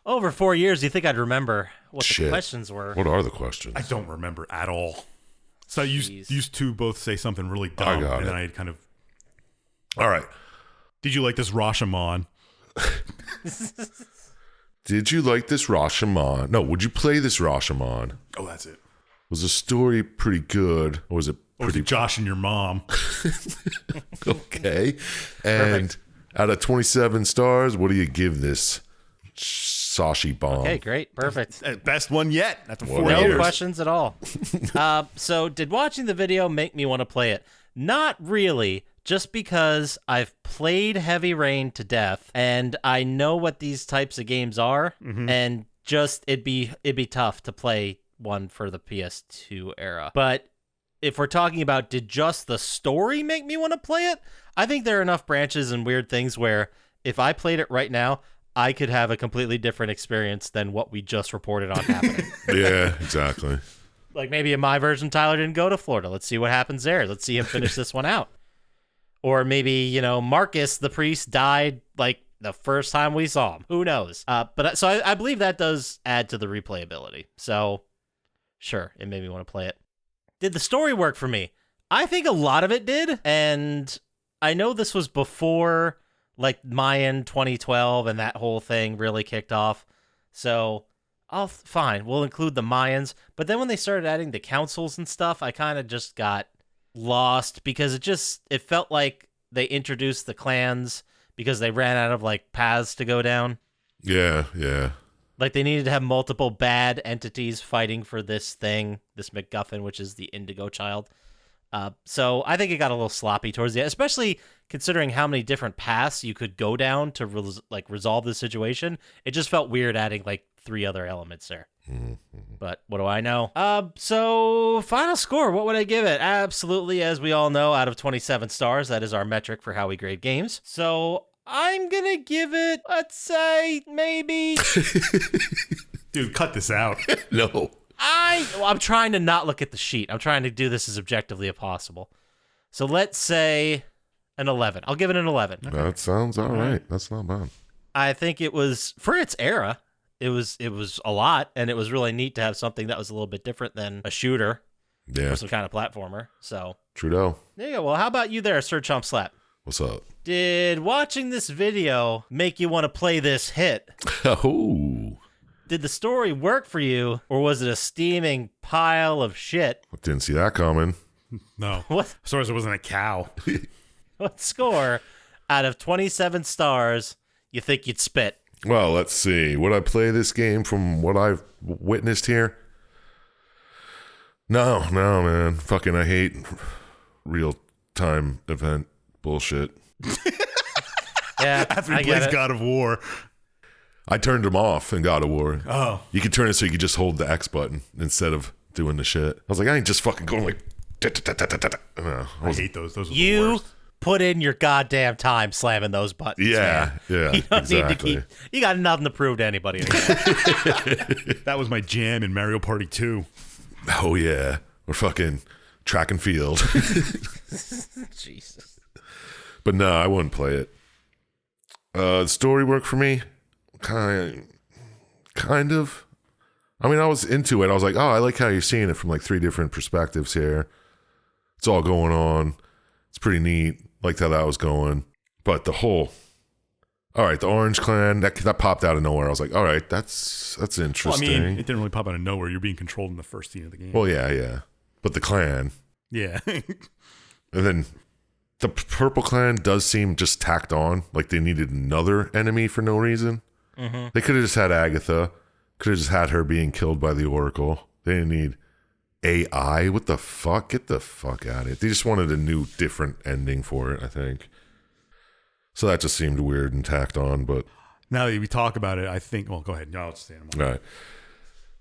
over 4 years. You think I'd remember what the Shit. questions were? What are the questions? I don't remember at all. So I used to both say something really dumb, I got and it. then I kind of. All right. Did you like this Rashomon? Did you like this Rashomon? No, would you play this Rashomon? Oh, that's it. Was the story pretty good? Or was it Or was pretty it Josh and your mom? okay? And out of 27 stars, what do you give this Sashi bomb? Okay, great, perfect. Best one yet after 4 Whatever. years. No questions at all. So, did watching the video make me want to play it? Not really, just because I've played Heavy Rain to death, and I know what these types of games are, and just it'd be tough to play one for the PS2 era. But if we're talking about did just the story make me want to play it, I think there are enough branches and weird things where if I played it right now, I could have a completely different experience than what we just reported on happening. Yeah, exactly. Like maybe in my version, Tyler didn't go to Florida. Let's see what happens there. Let's see him finish this one out. Or maybe, Marcus, the priest, died like the first time we saw him. Who knows? But I believe that does add to the replayability. So sure, it made me want to play it. Did the story work for me? I think a lot of it did. And I know this was before like Mayan 2012 and that whole thing really kicked off. So fine, we'll include the Mayans. But then when they started adding the councils and stuff, I kind of just got lost because it felt like they introduced the clans because they ran out of like paths to go down. Yeah, yeah. Like they needed to have multiple bad entities fighting for this thing, this MacGuffin, which is the Indigo Child. So I think it got a little sloppy towards the end, especially considering how many different paths you could go down to resolve the situation. It just felt weird adding like 3 other elements there. But what do I know? So final score, what would I give it? Absolutely, as we all know, out of 27 stars. That is our metric for how we grade games. So I'm gonna give it, let's say, maybe. Dude, cut this out. No. I'm trying to not look at the sheet. I'm trying to do this as objectively as possible. So let's say an 11. I'll give it an 11. That sounds all right. That's not bad. I think it was, for its era, it was a lot, and it was really neat to have something that was a little bit different than a shooter Yeah. or some kind of platformer. So Trudeau. there you go. Well, how about you there, Sir Chump Slap? What's up? Did watching this video make you want to play this hit? Oh. Did the story work for you, or was it a steaming pile of shit? Didn't see that coming. No. What? As far as it wasn't a cow. What score out of 27 stars you think you'd spit? Well, let's see. Would I play this game from what I've witnessed here? No, man. Fucking, I hate real-time event bullshit. Yeah, After I he get plays it. God of War. I turned them off in God of War. Oh. You could turn it so you could just hold the X button instead of doing the shit. I was like, I ain't just fucking going like... No, I hate those. Those are the You worst. put in your goddamn time slamming those buttons. yeah, man. yeah, You don't need to exactly. keep. You got nothing to prove to anybody anymore. That was my jam in Mario Party 2. Oh, yeah. Or fucking track and field. Jesus. But no, I wouldn't play it. The story worked for me. Kind of. I mean, I was into it. I was like, oh, I like how you're seeing it from like 3 different perspectives here. It's all going on. It's pretty neat. Liked how that was going. But the whole... All right, the Orange Clan, that popped out of nowhere. I was like, all right, that's Well, I interesting. mean, it didn't really pop out of nowhere. You're being controlled in the first scene of the game. Well, yeah. But the clan... yeah. And then the Purple Clan does seem just tacked on. Like they needed another enemy for no reason. Mm-hmm. They could have just had Agatha. Could have just had her being killed by the Oracle. They didn't need AI. What the fuck? Get the fuck out of it. They just wanted a new, different ending for it, I think. So that just seemed weird and tacked on, but... Now that we talk about it, I think... Well, go ahead. No, I'll just say it. All right.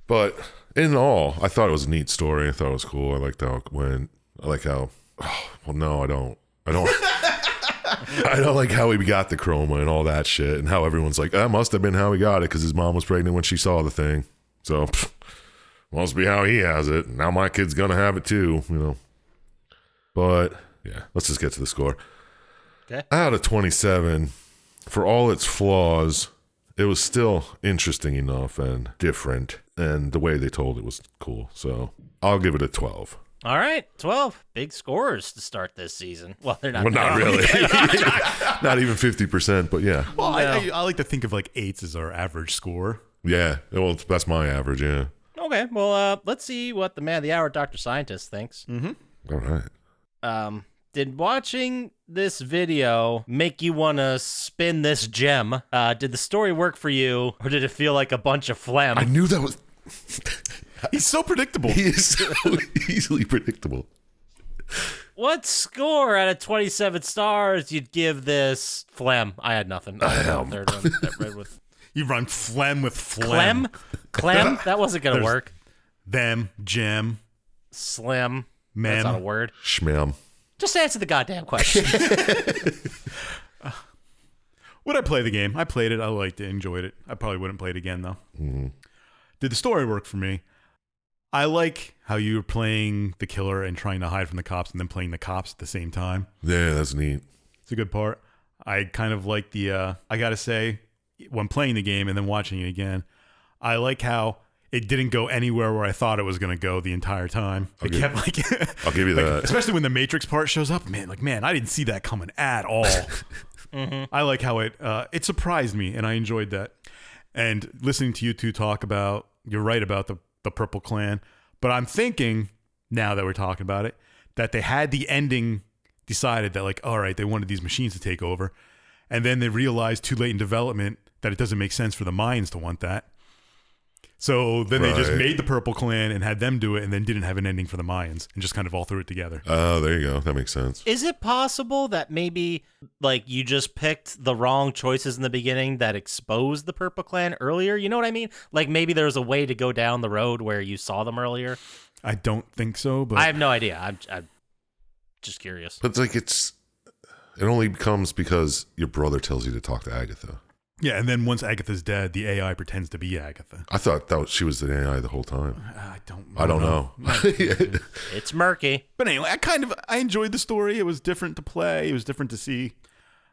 But in all, I thought it was a neat story. I thought it was cool. I liked how it went. I like how... Oh, well, no, I don't. I don't like how he got the chroma and all that shit, and how everyone's like, that must have been how he got it because his mom was pregnant when she saw the thing. So, must be how he has it. Now my kid's gonna have it too, you know. But yeah, let's just get to the score. Okay. Out of 27, for all its flaws, it was still interesting enough and different, and the way they told it was cool. So I'll give it a 12. All right, 12 big scores to start this season. Well, they're not. Well, not really. Not even 50%, but yeah. Well, No. I like to think of like 8s as our average score. Yeah. Well, that's my average, yeah. Okay, well, let's see what the man of the hour, Dr. Syintist, thinks. All right. Did watching this video make you want to spin this gem? Did the story work for you, or did it feel like a bunch of phlegm? I knew that was... He's so predictable. He is so easily predictable. What score out of 27 stars you'd give this phlegm? I had nothing. I don't know. Third one that read with You run phlegm with phlegm. Clem? That wasn't going to There's- work. Them, Jim, Slim. Mem. That's not a word. Shmam. Just answer the goddamn question. Would I play the game? I played it. I liked it. Enjoyed it. I probably wouldn't play it again, though. Did the story work for me? I like how you were playing the killer and trying to hide from the cops and then playing the cops at the same time. Yeah, that's neat. It's a good part. I kind of like the, I gotta say, when playing the game and then watching it again, I like how it didn't go anywhere where I thought it was going to go the entire time. It kept like... I'll give you that. Especially when the Matrix part shows up, man, I didn't see that coming at all. I like how it surprised me, and I enjoyed that. And listening to you two talk about, you're right about the Purple Clan, but I'm thinking, now that we're talking about it, that they had the ending decided that, like, all right, they wanted these machines to take over, and then they realized too late in development that it doesn't make sense for the Mayans to want that. So then they just Right. made the Purple Clan and had them do it, and then didn't have an ending for the Mayans, and just kind of all threw it together. Oh, there you go. That makes sense. Is it possible that maybe like you just picked the wrong choices in the beginning that exposed the Purple Clan earlier? You know what I mean? Like maybe there's a way to go down the road where you saw them earlier. I don't think so, but I have no idea. I'm just curious. But like it's It only comes because your brother tells you to talk to Agatha. Yeah, and then once Agatha's dead, the AI pretends to be Agatha. I thought she was the AI the whole time. I don't know. It's murky. But anyway, I enjoyed the story. It was different to play. It was different to see.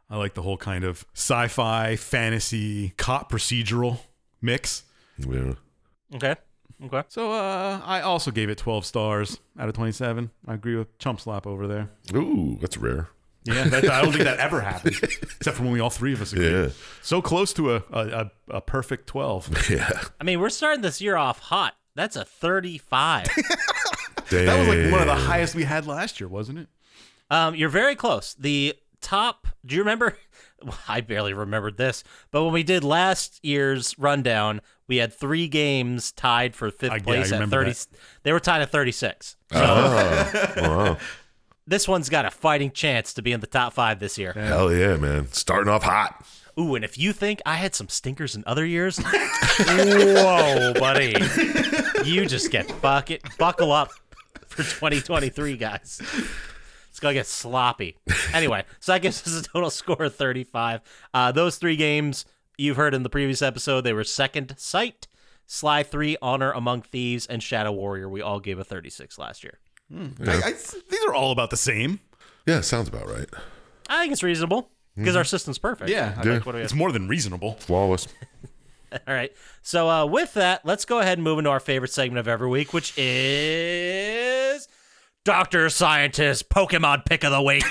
I like the whole kind of sci-fi, fantasy, cop procedural mix. Yeah. Okay. So I also gave it 12 stars out of 27. I agree with Chump Slap over there. Ooh, that's rare. Yeah, I don't think that ever happened, except for when we all three of us agreed. Yeah. So close to a perfect 12. Yeah. I mean, we're starting this year off hot. That's a 35. Damn. That was like one of the highest we had last year, wasn't it? You're very close. The top, do you remember? Well, I barely remembered this, but when we did last year's rundown, we had 3 games tied for 5th place at 30. They were tied at 36. So Wow. this one's got a fighting chance to be in the top 5 this year. Hell yeah, man. Starting off hot. Ooh, and if you think I had some stinkers in other years, whoa, buddy. You just buckle up for 2023, guys. It's going to get sloppy. Anyway, so that gives us a total score of 35. Those 3 games you've heard in the previous episode, they were Second Sight, Sly 3, Honor Among Thieves, and Shadow Warrior. We all gave a 36 last year. Yeah. These are all about the same. Yeah, sounds about right. I think it's reasonable because our system's perfect. Yeah, Yeah. What do we it's more than reasonable. Flawless. All right. So with that, let's go ahead and move into our favorite segment of every week, which is Dr. Syintist Pokemon Pick of the Week.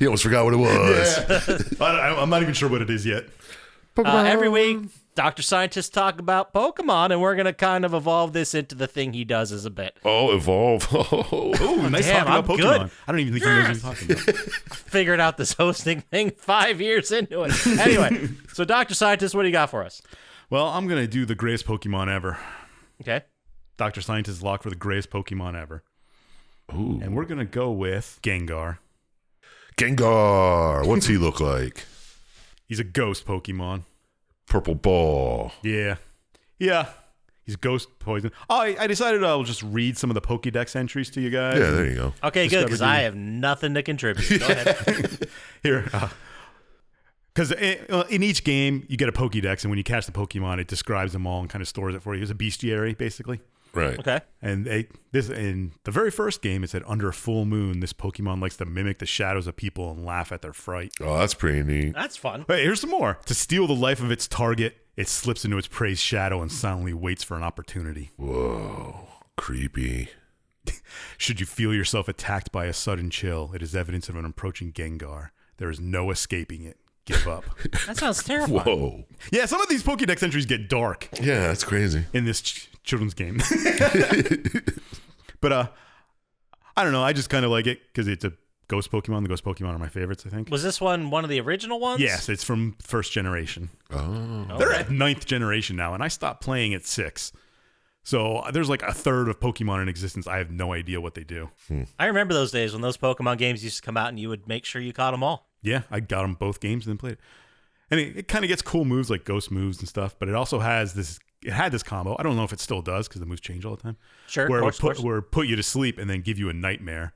You almost forgot what it was. I'm not even sure what it is yet. Every week, Dr. Syintist talk about Pokemon, and we're going to kind of evolve this into the thing he does as a bit. Oh, evolve. Oh, nice damn, talking about I'm Pokemon. good. I don't even think he knows what he's talking about. Figured out this hosting thing 5 years into it. Anyway, so Dr. Syintist, what do you got for us? Well, I'm going to do the greatest Pokemon ever. Okay. Dr. Syintist lock for the greatest Pokemon ever. Ooh. And we're going to go with Gengar. Gengar. What's he look like? He's a ghost Pokemon. Purple ball. Yeah. He's ghost poison. Oh, I decided I'll just read some of the Pokédex entries to you guys. Yeah, there you go. Okay, good, because I have nothing to contribute. Go ahead. Here. Because in each game, you get a Pokédex, and when you catch the Pokemon, it describes them all and kind of stores it for you. It's a bestiary, basically. Right. Okay. And in the very first game, it said, under a full moon, this Pokemon likes to mimic the shadows of people and laugh at their fright. Oh, that's pretty neat. That's fun. Wait, here's some more. To steal the life of its target, it slips into its prey's shadow and silently waits for an opportunity. Whoa. Creepy. Should you feel yourself attacked by a sudden chill, it is evidence of an approaching Gengar. There is no escaping it. Give up. That sounds terrifying. Whoa. Yeah, some of these Pokédex entries get dark Yeah, that's crazy. in this children's game. But I don't know. I just kind of like it because it's a ghost Pokemon. The ghost Pokemon are my favorites, I think. Was this one of the original ones? Yes, it's from first generation. Oh. They're at 9th generation now, and I stopped playing at 6. So there's like a third of Pokemon in existence. I have no idea what they do. I remember those days when those Pokemon games used to come out and you would make sure you caught them all. Yeah, I got them both games and then played it. And it kind of gets cool moves like ghost moves and stuff, but it also has this. It had this combo. I don't know if it still does because the moves change all the time. Sure, where of course. it would put you to sleep and then give you a nightmare,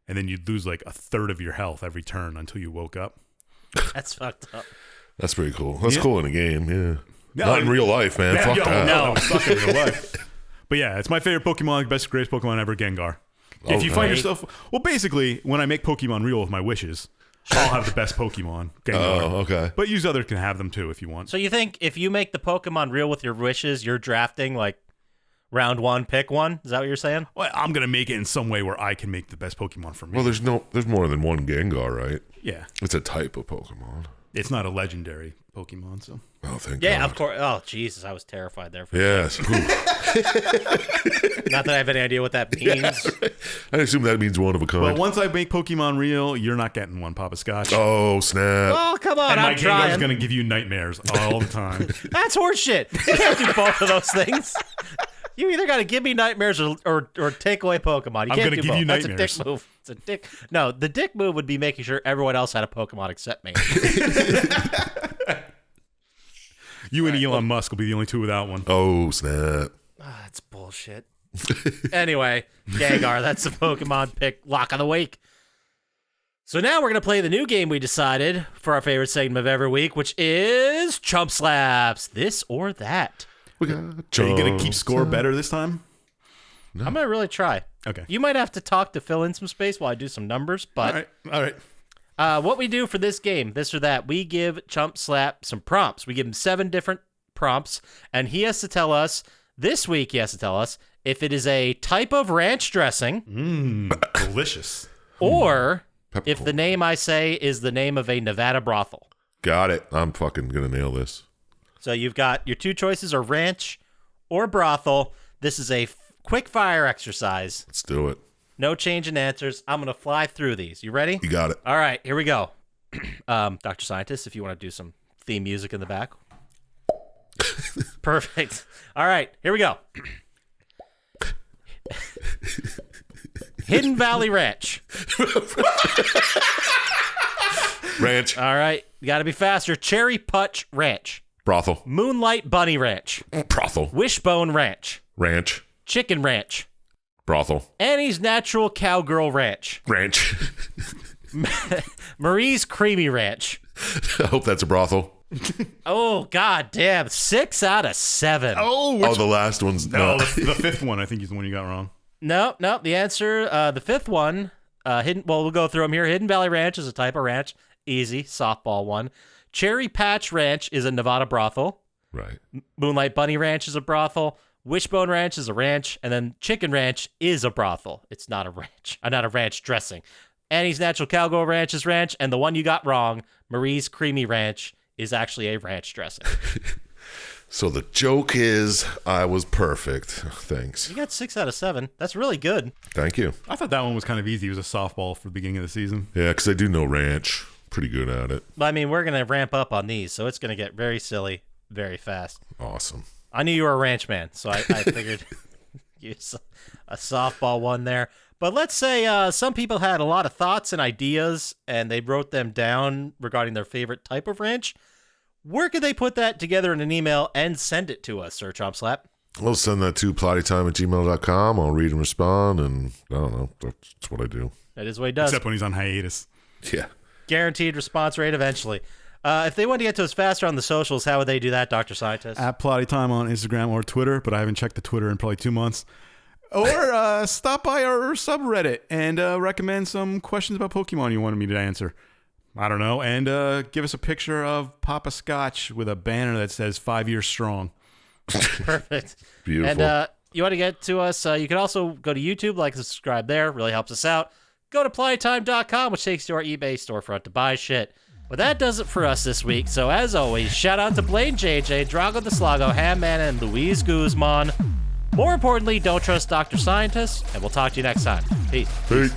and then you'd lose like a third of your health every turn until you woke up. That's fucked up. That's pretty cool. That's cool in a game, yeah. No, Not in real life, man. Fuck that. No, it sucks in real life. But yeah, it's my favorite Pokemon, best, greatest Pokemon ever, Gengar. If you find yourself, well, basically, when I make Pokemon real with my wishes, I'll have the best Pokemon, Gengar. Oh, okay. But use others can have them too if you want. So you think if you make the Pokemon real with your wishes, you're drafting like round 1, pick one? Is that what you're saying? Well, I'm gonna make it in some way where I can make the best Pokemon for me. Well, there's more than one Gengar, right? Yeah, It's a type of Pokemon. it's not a legendary Pokemon, so Oh, thank Yeah, God. of course. Oh, Jesus, I was terrified there. Yes. Ooh. Not that I have any idea what that means. I assume that means one of a kind. But once I make Pokemon real, you're not getting one, Poppascotch. Oh, snap. Oh, come on, and my I'm Gengar's trying. gonna give you nightmares all the time. That's horseshit. You can't do both of those things. You either got to give me nightmares or take away Pokemon. You I'm can't gonna do give both. you That's nightmares. a dick move. It's a dick. No, the dick move would be making sure everyone else had a Pokemon except me. You and Elon Musk will be the only two without one. Oh, snap. That's bullshit. Anyway, Gengar, that's the Pokemon pick lock of the week. So now we're going to play the new game we decided for our favorite segment of every week, which is Chump Slaps, this or that. We got Are you going to keep score better this time? I'm going to really try. Okay. You might have to talk to fill in some space while I do some numbers, but All right. what we do for this game, this or that, we give Chump Slap some prompts. We give him 7 different prompts, and he has to tell us, this week he has to tell us, if it is a type of ranch dressing. Delicious. Or if Peppercorn. the name I say is the name of a Nevada brothel. Got it. I'm fucking gonna nail this. So you've got your 2 choices are ranch or brothel. This is a quick fire exercise. Let's do it. No change in answers. I'm going to fly through these. You ready? You got it. All right, here we go. Dr. Scientist, if you want to do some theme music in the back. Perfect. All right, here we go. Hidden Valley Ranch. Ranch. All right, you got to be faster. Cherry Putch Ranch. Brothel. Moonlight Bunny Ranch. Brothel. Wishbone Ranch. Ranch. Chicken Ranch. Brothel. Annie's Natural Cowgirl Ranch. Ranch. Marie's Creamy Ranch. I hope that's a brothel. Oh, god damn. 6 out of 7. Oh, the last one's No, no. the fifth one I think is the one you got wrong. No. The answer, the 5th one, we'll go through them here. Hidden Valley Ranch is a type of ranch. Easy. Softball one. Cherry Patch Ranch is a Nevada brothel. Right. Moonlight Bunny Ranch is a brothel. Wishbone Ranch is a ranch. And then Chicken Ranch is a brothel. It's not a ranch. Not a ranch dressing. Annie's Natural Cowgirl Ranch is ranch. And the one you got wrong, Marie's Creamy Ranch, is actually a ranch dressing. So the joke is I was perfect. Thanks. You got 6 out of 7. That's really good. Thanit you. I thought that one was kind of easy. It was a softball for the beginning of the season. Yeah, because I do know ranch. Pretty good at it. I mean, we're going to ramp up on these, so it's going to get very silly very fast. Awesome. I knew you were a ranch man, so I figured use a softball one there. But let's say some people had a lot of thoughts and ideas, and they wrote them down regarding their favorite type of ranch. Where could they put that together in an email and send it to us, Sir Chump Slap? I'll send that to plottytime@gmail.com. I'll read and respond, and I don't know. That's what I do. That is what he does. Except when he's on hiatus. Yeah. Guaranteed response rate eventually. If they want to get to us faster on the socials, how would they do that, Dr. Scientist? At Plottytime on Instagram or Twitter, but I haven't checked the Twitter in probably 2 months. Or stop by our subreddit and recommend some questions about Pokemon you wanted me to answer. I don't know. And give us a picture of Poppascotch with a banner that says 5 years strong. Perfect. Beautiful. And you want to get to us, you can also go to YouTube, like and subscribe there. Really helps us out. Go to plottytime.com, which takes you to our eBay storefront to buy shit. Well, that does it for us this week. So as always, shout out to Blaine JJ, Drago the Slago, Hamman, and Luis Guzman. More importantly, don't trust Dr. Scientist, and we'll talk to you next time. Peace. Hey.